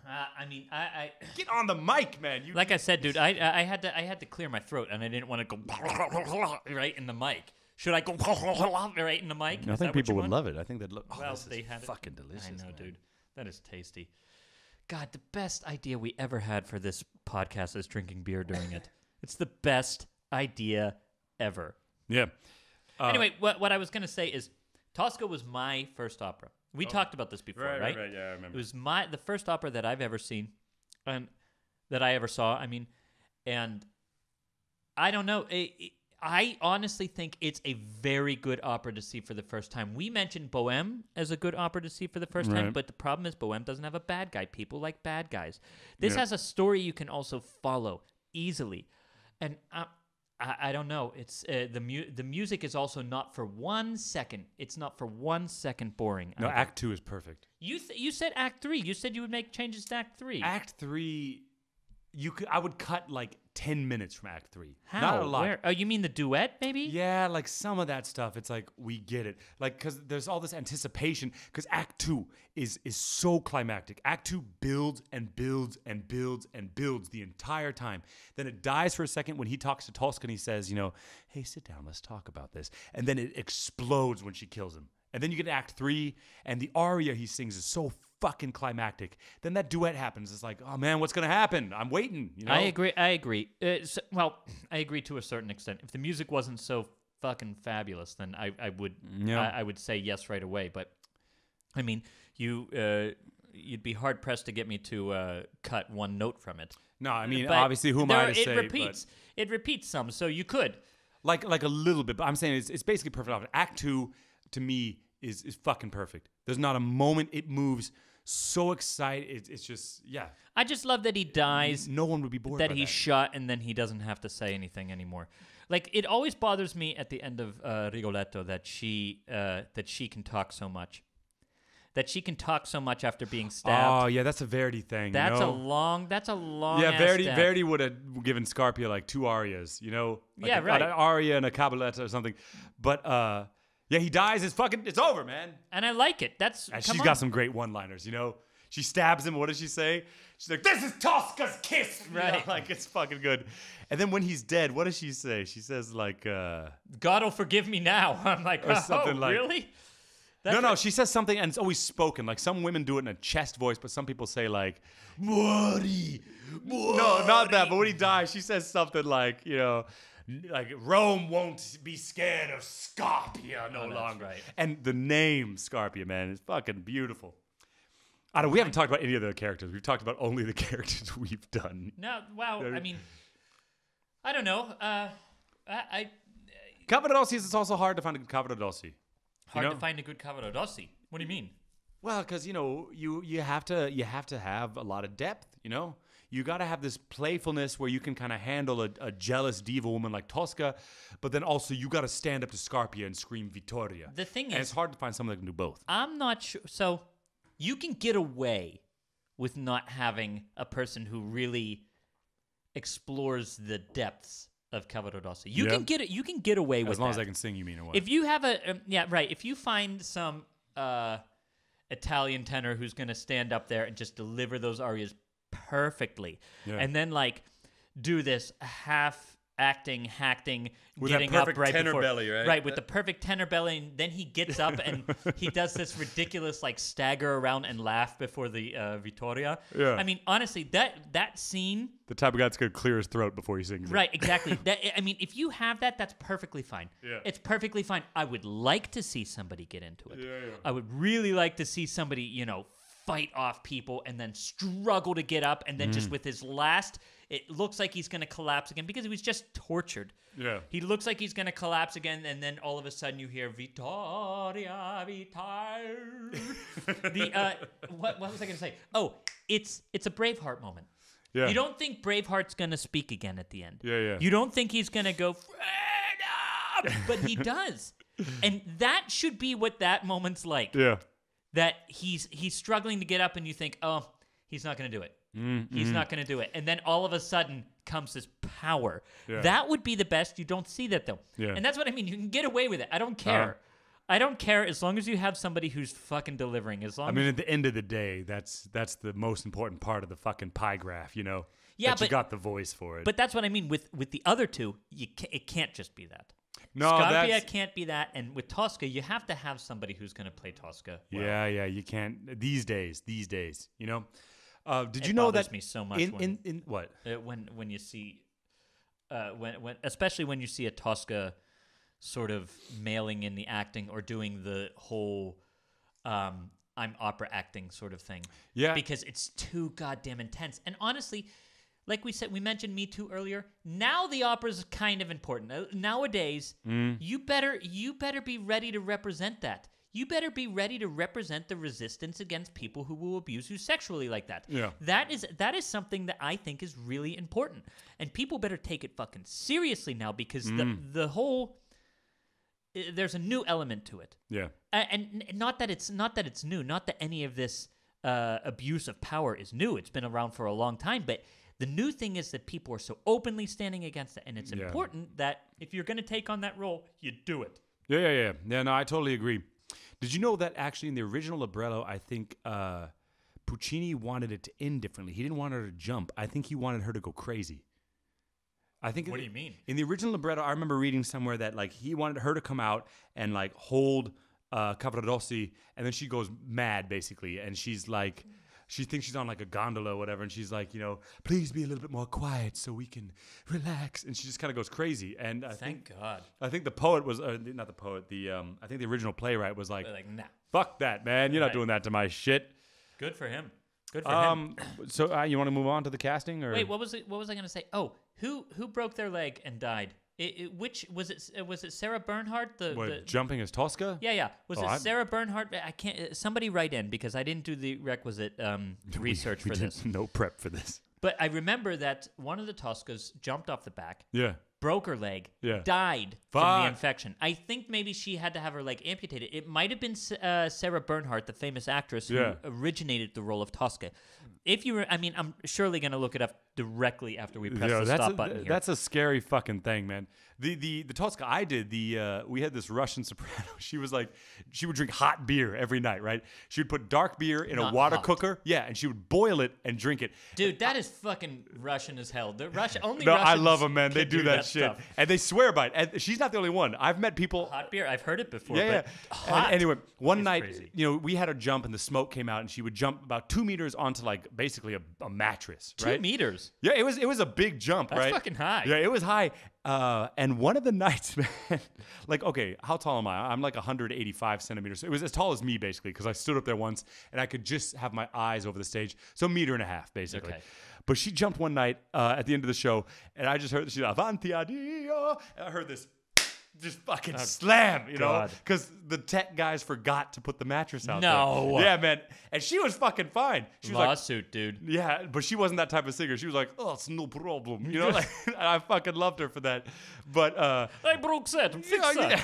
I mean, I Get on the mic, man. like I said, dude, I had to clear my throat, and I didn't want to go right in the mic. Should I go right in the mic? I think people would love it. I think they'd love. Well, they had fucking delicious. I know, man. dude. That is tasty. God, the best idea we ever had for this podcast is drinking beer during it. It's the best idea ever. Yeah. Anyway, what I was going to say is Tosca was my first opera. We talked about this before, right? Right, yeah, I remember. It was the first opera that I've ever seen, and that I ever saw. I mean, and I don't know. I honestly think it's a very good opera to see for the first time. We mentioned Bohème as a good opera to see for the first time, but the problem is Bohème doesn't have a bad guy. People like bad guys. This has a story you can also follow easily, and I don't know. It's the music is also not for 1 second. It's not for 1 second boring. No, Act 2 is perfect. You said Act 3. You said you would make changes to Act 3. Act 3, I would cut like 10 minutes from Act 3. How? Not a lot. Where? Oh, you mean the duet, maybe? Yeah, like some of that stuff. It's like we get it, like because there's all this anticipation. Because Act 2 is so climactic. Act 2 builds and builds and builds and builds the entire time. Then it dies for a second when he talks to Tosca and he says, you know, hey, sit down, let's talk about this. And then it explodes when she kills him. And then you get Act 3, and the aria he sings is so fucking climactic. Then that duet happens. It's like, oh man, what's gonna happen? I'm waiting. You know? I agree. I agree to a certain extent. If the music wasn't so fucking fabulous, then I would say yes right away. But I mean, you'd be hard pressed to get me to cut one note from it. No, I mean, But obviously, who am I to say? It repeats some, so you could. Like a little bit, but I'm saying it's basically perfect. Act 2 to me is fucking perfect. There's not a moment it moves. So excited. It's just, yeah. I just love that he dies. No one would be bored that by he's shot and then he doesn't have to say anything anymore. Like, it always bothers me at the end of Rigoletto that she can talk so much. That she can talk so much after being stabbed. Oh yeah, that's a Verdi thing. That's you know? a long. Yeah, Verdi Verdi would have given Scarpia like 2 arias. You know, like yeah, right. An aria and a cabaletta or something. But yeah, he dies. It's over, man. And I like it. And she's got some great one-liners. You know, she stabs him. What does she say? She's like, "This is Tosca's kiss." Right. You know, like it's fucking good. And then when he's dead, what does she say? She says like, "God will forgive me now." I'm like, or something like, really? No, she says something, and it's always spoken. Like, some women do it in a chest voice, but some people say, like, Muori. No, not that, but when he dies, she says something like, you know, like, Rome won't be scared of Scarpia no longer. Right. And the name Scarpia, man, is fucking beautiful. We haven't talked about any of the characters. We've talked about only the characters we've done. No, wow. I mean, I don't know. Cavaradossi, it's also hard to find a good Cavaradossi. Hard to find a good Cavaradossi. What do you mean? Well, because you know you have to have a lot of depth. You know, you got to have this playfulness where you can kind of handle a jealous diva woman like Tosca, but then also you got to stand up to Scarpia and scream Vittoria. The thing and is, it's hard to find someone that can do both. I'm not sure. So you can get away with not having a person who really explores the depths of Cavaradossi. You can get away with that. As long as I can sing, you mean, or what? If you have if you find some Italian tenor who's going to stand up there and just deliver those arias perfectly, and then like do this hacking, with getting that perfect up right tenor before, belly, right? Right, with the perfect tenor belly, and then he gets up and he does this ridiculous like stagger around and laugh before the Vittoria. Yeah. I mean, honestly, that scene. The type of guy that's going to clear his throat before he sings. Right, exactly. If you have that, that's perfectly fine. Yeah. It's perfectly fine. I would like to see somebody get into it. Yeah. I would really like to see somebody, you know, fight off people and then struggle to get up, and then just with his last, it looks like he's going to collapse again because he was just tortured. Yeah. He looks like he's going to collapse again, and then all of a sudden you hear Vittoria, Vittoria. What was I going to say? Oh, it's a Braveheart moment. Yeah. You don't think Braveheart's going to speak again at the end. Yeah. You don't think he's going to go, freedom! But he does. And that should be what that moment's like. Yeah. that he's struggling to get up, and you think, oh, he's not going to do it. He's not going to do it. And then all of a sudden comes this power. Yeah. That would be the best. You don't see that, though. Yeah. And that's what I mean. You can get away with it. I don't care. I don't care as long as you have somebody who's fucking delivering. At the end of the day, that's the most important part of the fucking pie graph, you know? Yeah, but you got the voice for it. But that's what I mean. With the other two, it can't just be that. No, Scarpia can't be that. And with Tosca, you have to have somebody who's going to play Tosca well. Yeah, you can't. These days, you know? Did you know that me so much in what when you see when especially when you see a Tosca sort of mailing in the acting or doing the whole I'm opera acting sort of thing. Yeah, because it's too goddamn intense. And honestly, like we said, we mentioned Me Too earlier. Now the opera's kind of important. Nowadays, you better be ready to represent that. You better be ready to represent the resistance against people who will abuse you sexually like that. Yeah. That is something that I think is really important. And people better take it fucking seriously now because the whole there's a new element to it. Yeah. And not that it's new, not that any of this abuse of power is new. It's been around for a long time, but the new thing is that people are so openly standing against it, and it's important that if you're going to take on that role, you do it. Yeah, no, I totally agree. Did you know that actually in the original libretto, I think Puccini wanted it to end differently. He didn't want her to jump. I think he wanted her to go crazy. What do you mean? In the original libretto, I remember reading somewhere that like he wanted her to come out and like hold Cavaradossi, and then she goes mad basically, and she's like, she thinks she's on like a gondola or whatever, and she's like, you know, please be a little bit more quiet so we can relax, and she just kind of goes crazy. And Thank God. I think the poet was not the poet. I think the original playwright was like nah, fuck that, man. You're not doing that to my shit. Good for him. Good for him. So you want to move on to the casting, or wait? What was I going to say? Oh, who broke their leg and died? Which was it? Was it Sarah Bernhardt? The jumping as Tosca? Yeah. Was it Sarah Bernhardt? I can't. Somebody write in because I didn't do the requisite research for this. No prep for this. But I remember that one of the Toscas jumped off the back. Yeah. Broke her leg. Yeah. Died from the infection. I think maybe she had to have her leg amputated. It might have been Sarah Bernhardt, the famous actress who originated the role of Tosca. If you were, I'm surely going to look it up directly after we press the stop button here. That's a scary fucking thing, man. The Tosca I did, we had this Russian soprano. She was like, she would drink hot beer every night, right? She would put dark beer in a water cooker. Yeah, and she would boil it and drink it. Dude, that is fucking Russian as hell. No, Russians I love them, man. They do that shit. Stuff. And they swear by it. And she's not the only one. I've met people. Hot beer? I've heard it before. Yeah. Hot anyway, one night, crazy. We had her jump and the smoke came out, and she would jump about 2 meters onto like basically a mattress, right? 2 meters? Yeah, it was a big jump, That's right? That's fucking high. Yeah, it was high. And one of the nights, man, like, okay, how tall am I? I'm like 185 centimeters. It was as tall as me, basically, because I stood up there once, and I could just have my eyes over the stage. So 1.5 meters, basically. Okay. But she jumped one night at the end of the show, and I just heard she's Avanti addio, and I heard this just fucking slam, because the tech guys forgot to put the mattress out there. Yeah, man. And she was fucking fine. She was Lawsuit, dude. Yeah, but she wasn't that type of singer. She was like, oh, it's no problem. Like, I fucking loved her for that. But, I broke set. Fix that.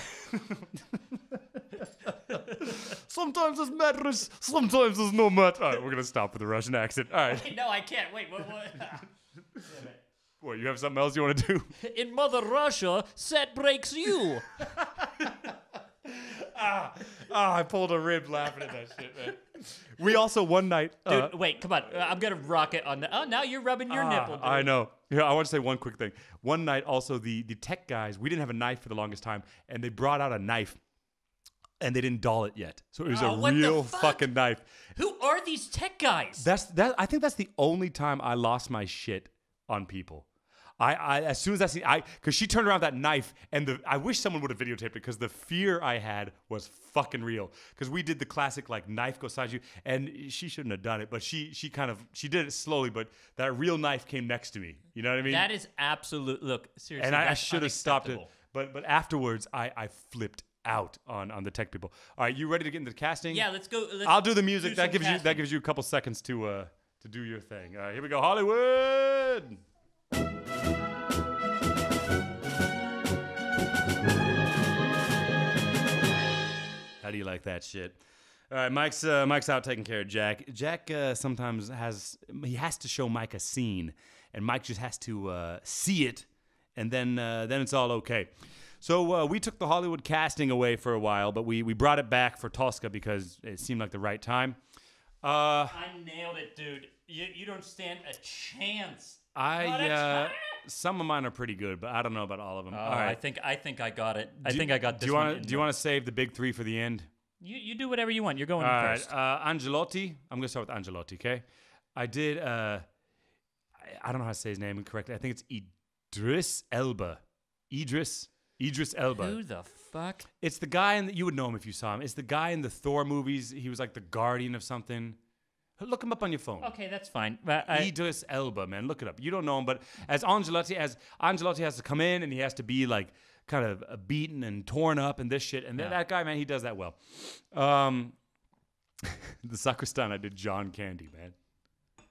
Sometimes there's mattress, sometimes there's no mattress. All right, we're going to stop with the Russian accent. All right. No, I can't. Wait, what? What, you have something else you want to do? In Mother Russia, set breaks you. I pulled a rib laughing at that shit, man. We also one night... Dude, wait, come on. I'm going to rock it on the... Oh, now you're rubbing your nipple, dude. I know. Yeah, I want to say one quick thing. One night, also, the tech guys, we didn't have a knife for the longest time, and they brought out a knife, and they didn't dull it yet. So it was a real fucking knife. Who are these tech guys? I think that's the only time I lost my shit on people. I as soon as I see, because she turned around that knife, and I wish someone would have videotaped it, because the fear I had was fucking real. Because we did the classic like knife goes inside you, and she shouldn't have done it, but she did it slowly, but that real knife came next to me. You know what I mean? That is absolute. Look, seriously, and I should have stopped it, but afterwards I flipped out on the tech people. All right, you ready to get into the casting? Yeah, let's go. I'll do the music. That gives you a couple seconds to do your thing. All right, here we go, Hollywood. How do you like that shit? All right, Mike's out taking care of Jack. Jack sometimes has to show Mike a scene, and Mike just has to see it, and then it's all okay. So we took the Hollywood casting away for a while, but we brought it back for Tosca because it seemed like the right time. I nailed it, dude. You don't stand a chance. Some of mine are pretty good, but I don't know about all of them. All right. I think I got it. I think I got this. Do you want to save the big three for the end? You do whatever you want. You're going first. All right. Angelotti. I'm gonna start with Angelotti. Okay. I did. I don't know how to say his name correctly. I think it's Idris Elba. Idris Elba. Who the fuck? It's the guy you would know him if you saw him. It's the guy in the Thor movies. He was like the guardian of something. Look him up on your phone. Okay, that's fine. Idris Elba, man. Look it up. You don't know him, but as Angelotti has to come in and he has to be like kind of beaten and torn up and this shit. And that guy, man, he does that well. The sacristan, I did John Candy, man.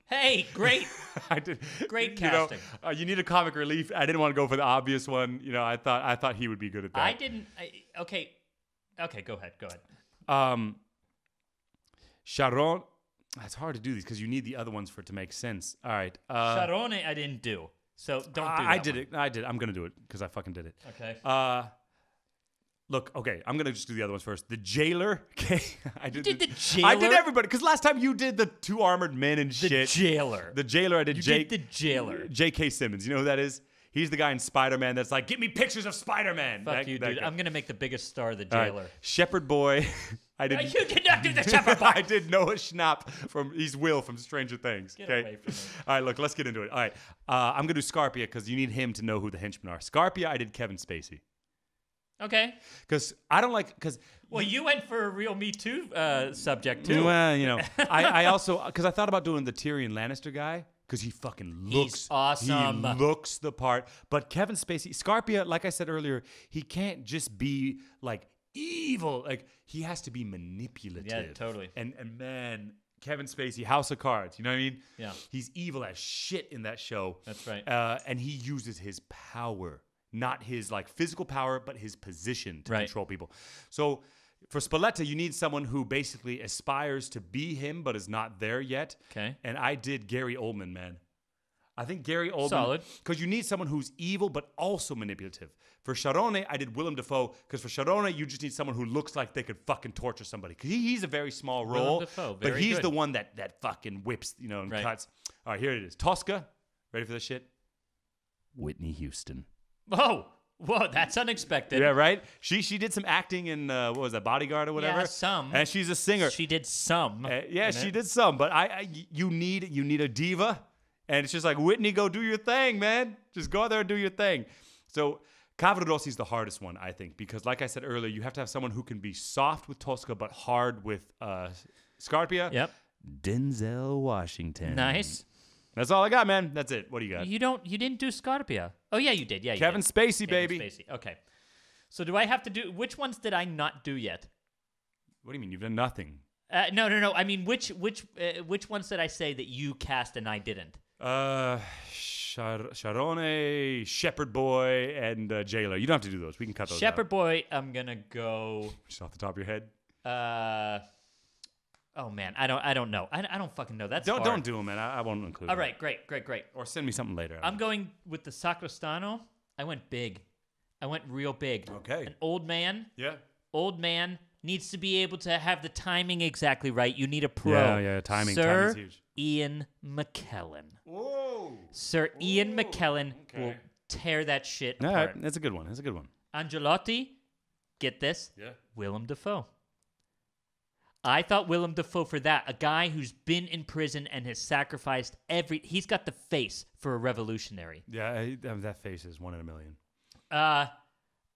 Hey, great. I did. Great casting. You need a comic relief. I didn't want to go for the obvious one. I thought he would be good at that. Okay, go ahead. Sharon. It's hard to do these because you need the other ones for it to make sense. All right. Sharon, I didn't do. So don't do that. I did it. I'm going to do it because I fucking did it. Okay. Look, okay, I'm going to just do the other ones first. The Jailer. Okay. You did the Jailer? I did everybody because last time you did the two armored men and shit. The Jailer. The Jailer, I did did the Jailer. J.K. Simmons. You know who that is? He's the guy in Spider-Man that's like, get me pictures of Spider-Man. Fuck you, dude. I'm going to make the biggest star of the Jailer. Right. Shepherd Boy. You did not do the Shepherd Boy. I did Noah Schnapp he's Will from Stranger Things. Get away from me. All right, look, let's get into it. All right, I'm going to do Scarpia because you need him to know who the henchmen are. Scarpia, I did Kevin Spacey. Okay. Because I don't like, Well, you went for a real Me Too subject, too. Well, I also, because I thought about doing the Tyrion Lannister guy. Because he fucking looks He's awesome. He looks the part. But Kevin Spacey, Scarpia, like I said earlier, he can't just be like evil. Like he has to be manipulative. Yeah, totally. And man, Kevin Spacey, House of Cards, you know what I mean? Yeah. He's evil as shit in that show. That's right. And he uses his power, not his like physical power, but his position to control people. So for Spalletta, you need someone who basically aspires to be him, but is not there yet. Okay. And I did Gary Oldman, man. I think Gary Oldman. Solid. Because you need someone who's evil, but also manipulative. For Sharone, I did Willem Dafoe. Because for Sharone, you just need someone who looks like they could fucking torture somebody. Because he's a very small role. Willem Dafoe, but he's good. the one that fucking whips, and cuts. All right, here it is. Tosca. Ready for this shit? Whitney Houston. Whoa, that's unexpected. Yeah, right? She did some acting in, what was that, Bodyguard or whatever? Yeah, some. And she's a singer. She did some. She did some. But you need a diva. And it's just like, Whitney, go do your thing, man. Just go out there and do your thing. So Cavarossi's the hardest one, I think. Because like I said earlier, you have to have someone who can be soft with Tosca but hard with Scarpia. Yep. Denzel Washington. Nice. That's all I got, man. That's it. What do you got? You didn't do Scarpia. Oh yeah, you did. Yeah, Kevin Spacey, baby. Kevin Spacey. Okay. So do I have to do which ones did I not do yet? What do you mean? You've done nothing. No. I mean which ones did I say that you cast and I didn't? Sharone, Shepherd Boy, and Jailer. You don't have to do those. We can cut those Shepherd out. Boy, I'm gonna go. Just off the top of your head. Oh man, I don't know. I don't fucking know. That's don't do them, man. I won't include. All them. right, great. Or send me something later. I'm going with the Sacrostano. I went big. I went real big. Okay. An old man. Yeah. Old man needs to be able to have the timing exactly right. You need a pro. Yeah. Timing's Sir huge. Ian McKellen. Whoa. Sir Ian McKellen will tear that shit apart. All right, that's a good one. Angelotti, get this. Yeah. Willem Dafoe. I thought Willem Dafoe for that. A guy who's been in prison and has sacrificed he's got the face for a revolutionary. Yeah, that face is 1 in a million.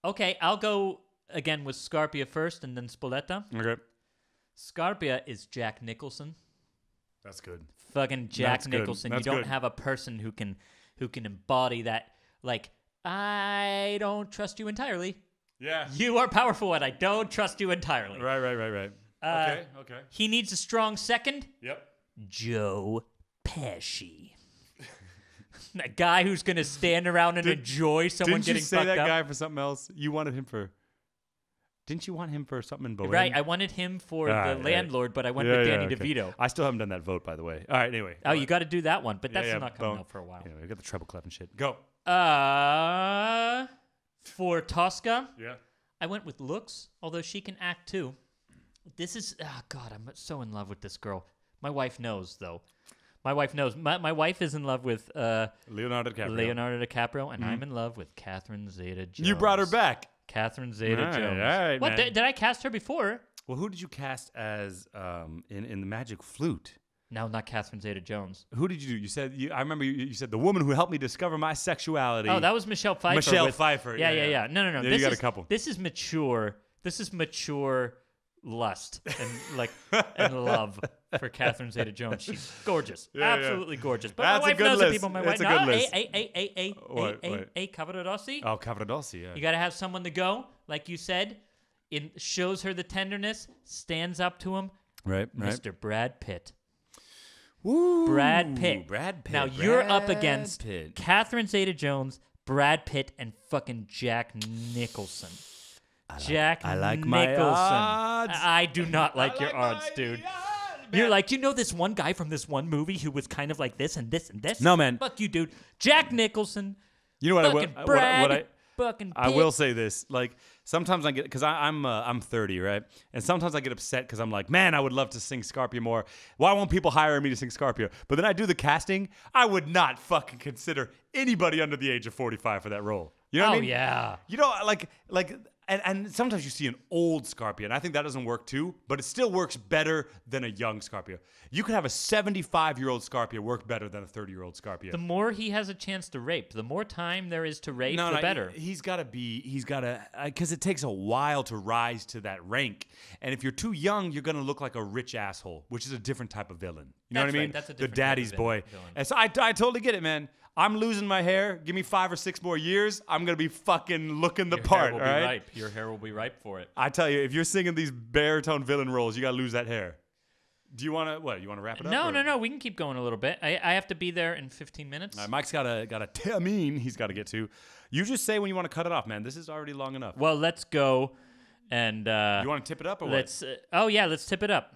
Okay, I'll go again with Scarpia first and then Spalletta. Okay. Scarpia is Jack Nicholson. That's good. Fucking Jack Nicholson. That's you don't good. have a person who can embody that. Like, I don't trust you entirely. Yeah. You are powerful and I don't trust you entirely. Right. Okay. He needs a strong second. Yep. Joe Pesci. A guy who's going to stand around and enjoy someone getting fucked up. Didn't you say that guy for something else? You wanted him for... Didn't you want him for something in Bohemian? Right, I wanted him for the landlord, but I went with Danny DeVito. I still haven't done that vote, by the way. All right, anyway. Oh, you got to do that one, but that's not coming out for a while. Yeah, we got the treble clef and shit. Go. For Tosca, I went with looks, although she can act too. This is, God, I'm so in love with this girl. My wife knows, though. My wife knows. My wife is in love with Leonardo DiCaprio, and I'm in love with Catherine Zeta-Jones. You brought her back. Catherine Zeta-Jones. All right, what, man. did I cast her before? Well, who did you cast as in the Magic Flute? No, not Catherine Zeta-Jones. Who did you do? You said I remember you said the woman who helped me discover my sexuality. Oh, that was Michelle Pfeiffer. Pfeiffer. Yeah. No. Yeah, you got a couple. This is mature. This is mature lust and and love for Catherine Zeta-Jones. She's gorgeous, absolutely gorgeous. But that's my wife a good knows list. the people. My That's wife, a good no, list. Cavaradossi. Oh, Cavaradossi. Yeah. You got to have someone to go, like you said. Shows her the tenderness, stands up to him. Right. Mr. Brad Pitt. Woo. Brad Pitt. Now you're up against Pitt. Catherine Zeta-Jones, Brad Pitt, and fucking Jack Nicholson. I like my odds. I do not like your odds, dude. You're like, you know this one guy from this one movie who was kind of like this and this and this? No, man. Fuck you, dude. Jack Nicholson. You know what fucking I will say this. Like, sometimes I get, because I'm 30, right? And sometimes I get upset because I'm like, man, I would love to sing Scarpia more. Why won't people hire me to sing Scarpia? But then I do the casting. I would not fucking consider anybody under the age of 45 for that role. You know what I mean? Yeah. You know, and sometimes you see an old Scarpia, and I think that doesn't work too, but it still works better than a young Scarpia. You could have a 75-year-old Scarpia work better than a 30-year-old Scarpia. The more he has a chance to rape, the more time there is to rape, the better. He's got to, because it takes a while to rise to that rank. And if you're too young, you're going to look like a rich asshole, which is a different type of villain. You know what I mean? Right. That's a different the daddy's type of boy. villain. And so I totally get it, man. I'm losing my hair. Give me 5 or 6 more years. I'm going to be fucking looking the part, all right? Your hair will be ripe for it. I tell you, if you're singing these baritone villain roles, you got to lose that hair. Do you want to, you want to wrap it up? No. We can keep going a little bit. I have to be there in 15 minutes. All right, Mike's got a termine he's got to get to. You just say when you want to cut it off, man. This is already long enough. Well, let's go and... you want to tip it up or what? let's tip it up.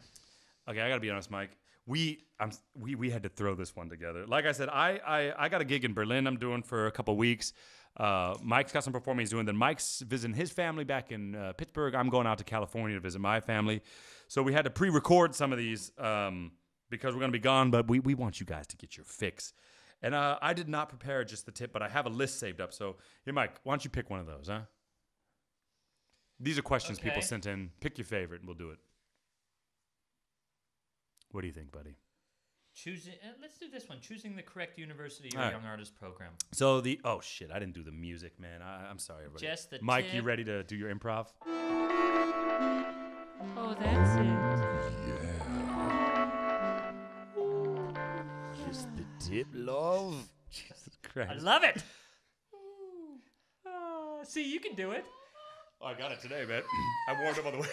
Okay, I got to be honest, Mike. We had to throw this one together. Like I said, I got a gig in Berlin I'm doing for a couple weeks. Mike's got some performing he's doing. Then Mike's visiting his family back in Pittsburgh. I'm going out to California to visit my family. So we had to pre-record some of these because we're going to be gone, but we want you guys to get your fix. And I did not prepare just the tip, but I have a list saved up. So here, Mike, why don't you pick one of those, huh? These are questions people sent in. Pick your favorite and we'll do it. What do you think, buddy? Let's do this one. Choosing the correct university or young artist program. So oh shit, I didn't do the music, man. I'm sorry, everybody. Just the Mike, tip. you ready to do your improv? Oh, that's it. Yeah. Just the tip, love. Jesus Christ. I love it. See, you can do it. Oh, I got it today, man. I warmed up on the way.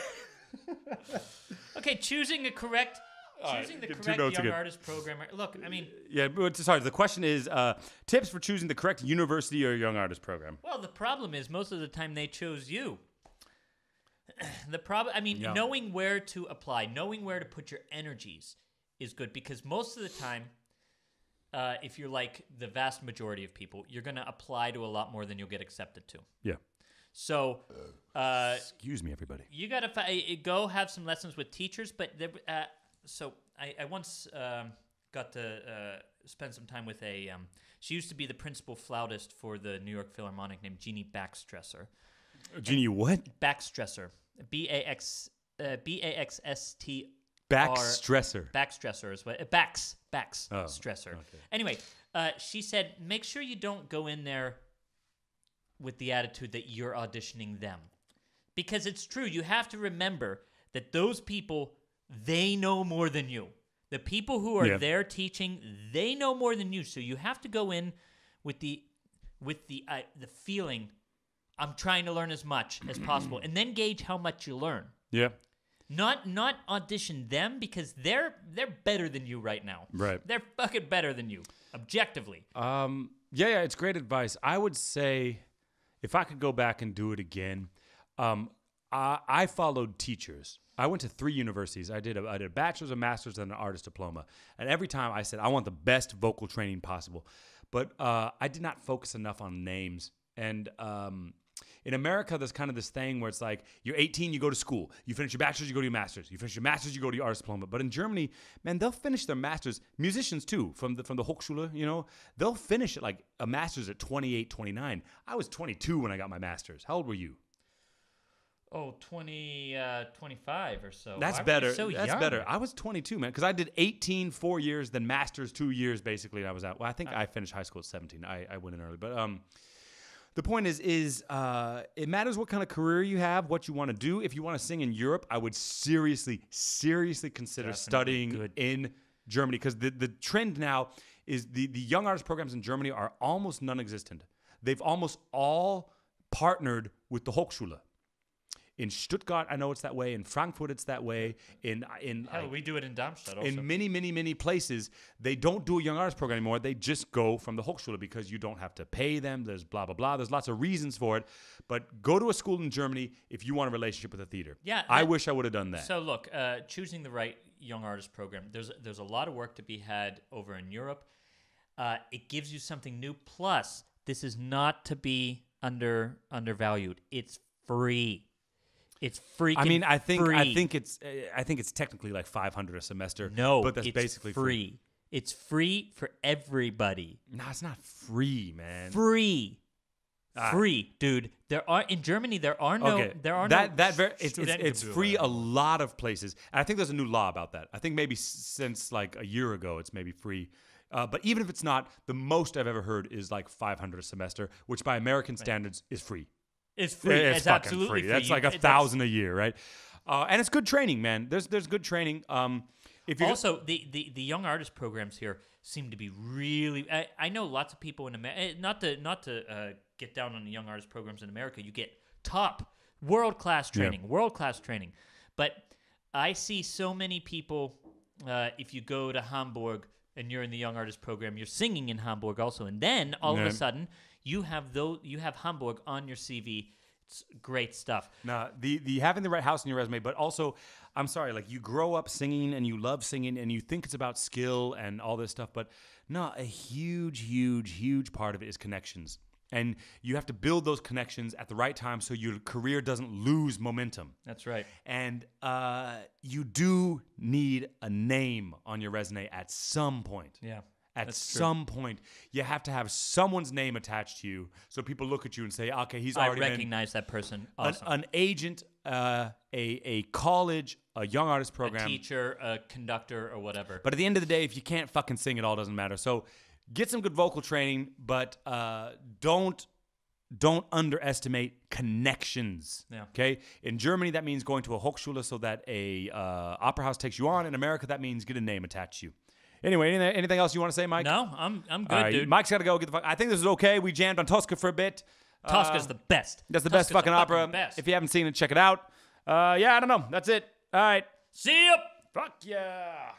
Okay, choosing the correct young artist program. Look, I mean... Yeah, but sorry, the question is tips for choosing the correct university or young artist program. Well, the problem is most of the time they chose you. Knowing where to apply, knowing where to put your energies is good because most of the time, if you're like the vast majority of people, you're going to apply to a lot more than you'll get accepted to. Yeah. So... excuse me, everybody. You got to go have some lessons with teachers, but... So I once got to spend some time with she used to be the principal flautist for the New York Philharmonic named Jeannie Baxtresser. Jeannie what? Baxtresser. Baxstr. Baxtresser is what. Baxtresser. Okay. Anyway, she said, make sure you don't go in there with the attitude that you're auditioning them. Because it's true. You have to remember that those people... They know more than you. The people who are there teaching, they know more than you. So you have to go in with the feeling, I'm trying to learn as much as possible, and then gauge how much you learn. Yeah. Not audition them because they're better than you right now. Right. They're fucking better than you, objectively. Yeah, it's great advice. I would say if I could go back and do it again, I followed teachers. I went to 3 universities. I did a bachelor's, a master's, and an artist diploma. And every time I said, I want the best vocal training possible. But I did not focus enough on names. And in America, there's kind of this thing where it's like, you're 18, you go to school. You finish your bachelor's, you go to your master's. You finish your master's, you go to your artist diploma. But in Germany, man, they'll finish their master's. Musicians, too, from the Hochschule, you know, they'll finish it like a master's at 28, 29. I was 22 when I got my master's. How old were you? Oh, 25 or so. That's better. That's better. I was 22, man, because I did 18, 4 years, then master's 2 years, basically, and I was out. Well, I think I finished high school at 17. I went in early. But the point is it matters what kind of career you have, what you want to do. If you want to sing in Europe, I would seriously consider studying in Germany, because the trend now is the young artist programs in Germany are almost non-existent. They've almost all partnered with the Hochschule. In Stuttgart, I know it's that way. In Frankfurt, it's that way. Hell, we do it in Darmstadt also. In many places, they don't do a young artist program anymore. They just go from the Hochschule because you don't have to pay them. There's blah, blah, blah. There's lots of reasons for it. But go to a school in Germany if you want a relationship with a theater. Yeah, I wish I would have done that. So look, choosing the right young artist program, there's a lot of work to be had over in Europe. It gives you something new. Plus, this is not to be undervalued. It's free. It's freaking I free. think it's technically like $500 a semester. No, but that's it's basically free. It's free for everybody. No, it's not free, man. Free, dude. In Germany there are no it's free a lot of places. And I think there's a new law about that. I think maybe since like a year ago it's maybe free. But even if it's not, the most I've ever heard is like $500 a semester, which by American standards is free. It's free. It's absolutely free. That's like $1,000 a year, right? And it's good training, man. There's good training. If you also the young artist programs here seem to be really. I know lots of people in America. Not to get down on the young artist programs in America. You get top world class training, But I see so many people. If you go to Hamburg and you're in the young artist program, you're singing in Hamburg also, and then all of a sudden. You have Hamburg on your CV. It's great stuff. Now, the having the right house in your resume, but also, I'm sorry, like you grow up singing and you love singing and you think it's about skill and all this stuff, but no, a huge part of it is connections. And you have to build those connections at the right time so your career doesn't lose momentum. That's right. And you do need a name on your resume at some point. Yeah. At some point, you have to have someone's name attached to you, so people look at you and say, "Okay, he's already." I recognize that person. Awesome. An agent, a college, a young artist program, a teacher, a conductor, or whatever. But at the end of the day, if you can't fucking sing, it all doesn't matter. So, get some good vocal training, but don't underestimate connections. Yeah. Okay. In Germany, that means going to a Hochschule so that a opera house takes you on. In America, that means get a name attached to you. Anyway, anything else you want to say, Mike? No, I'm good, dude. Mike's got to go. Get the fuck. I think this is okay. We jammed on Tosca for a bit. Tosca's the best. That's the best fucking opera. Best. If you haven't seen it, check it out. I don't know. That's it. All right. See ya. Fuck yeah.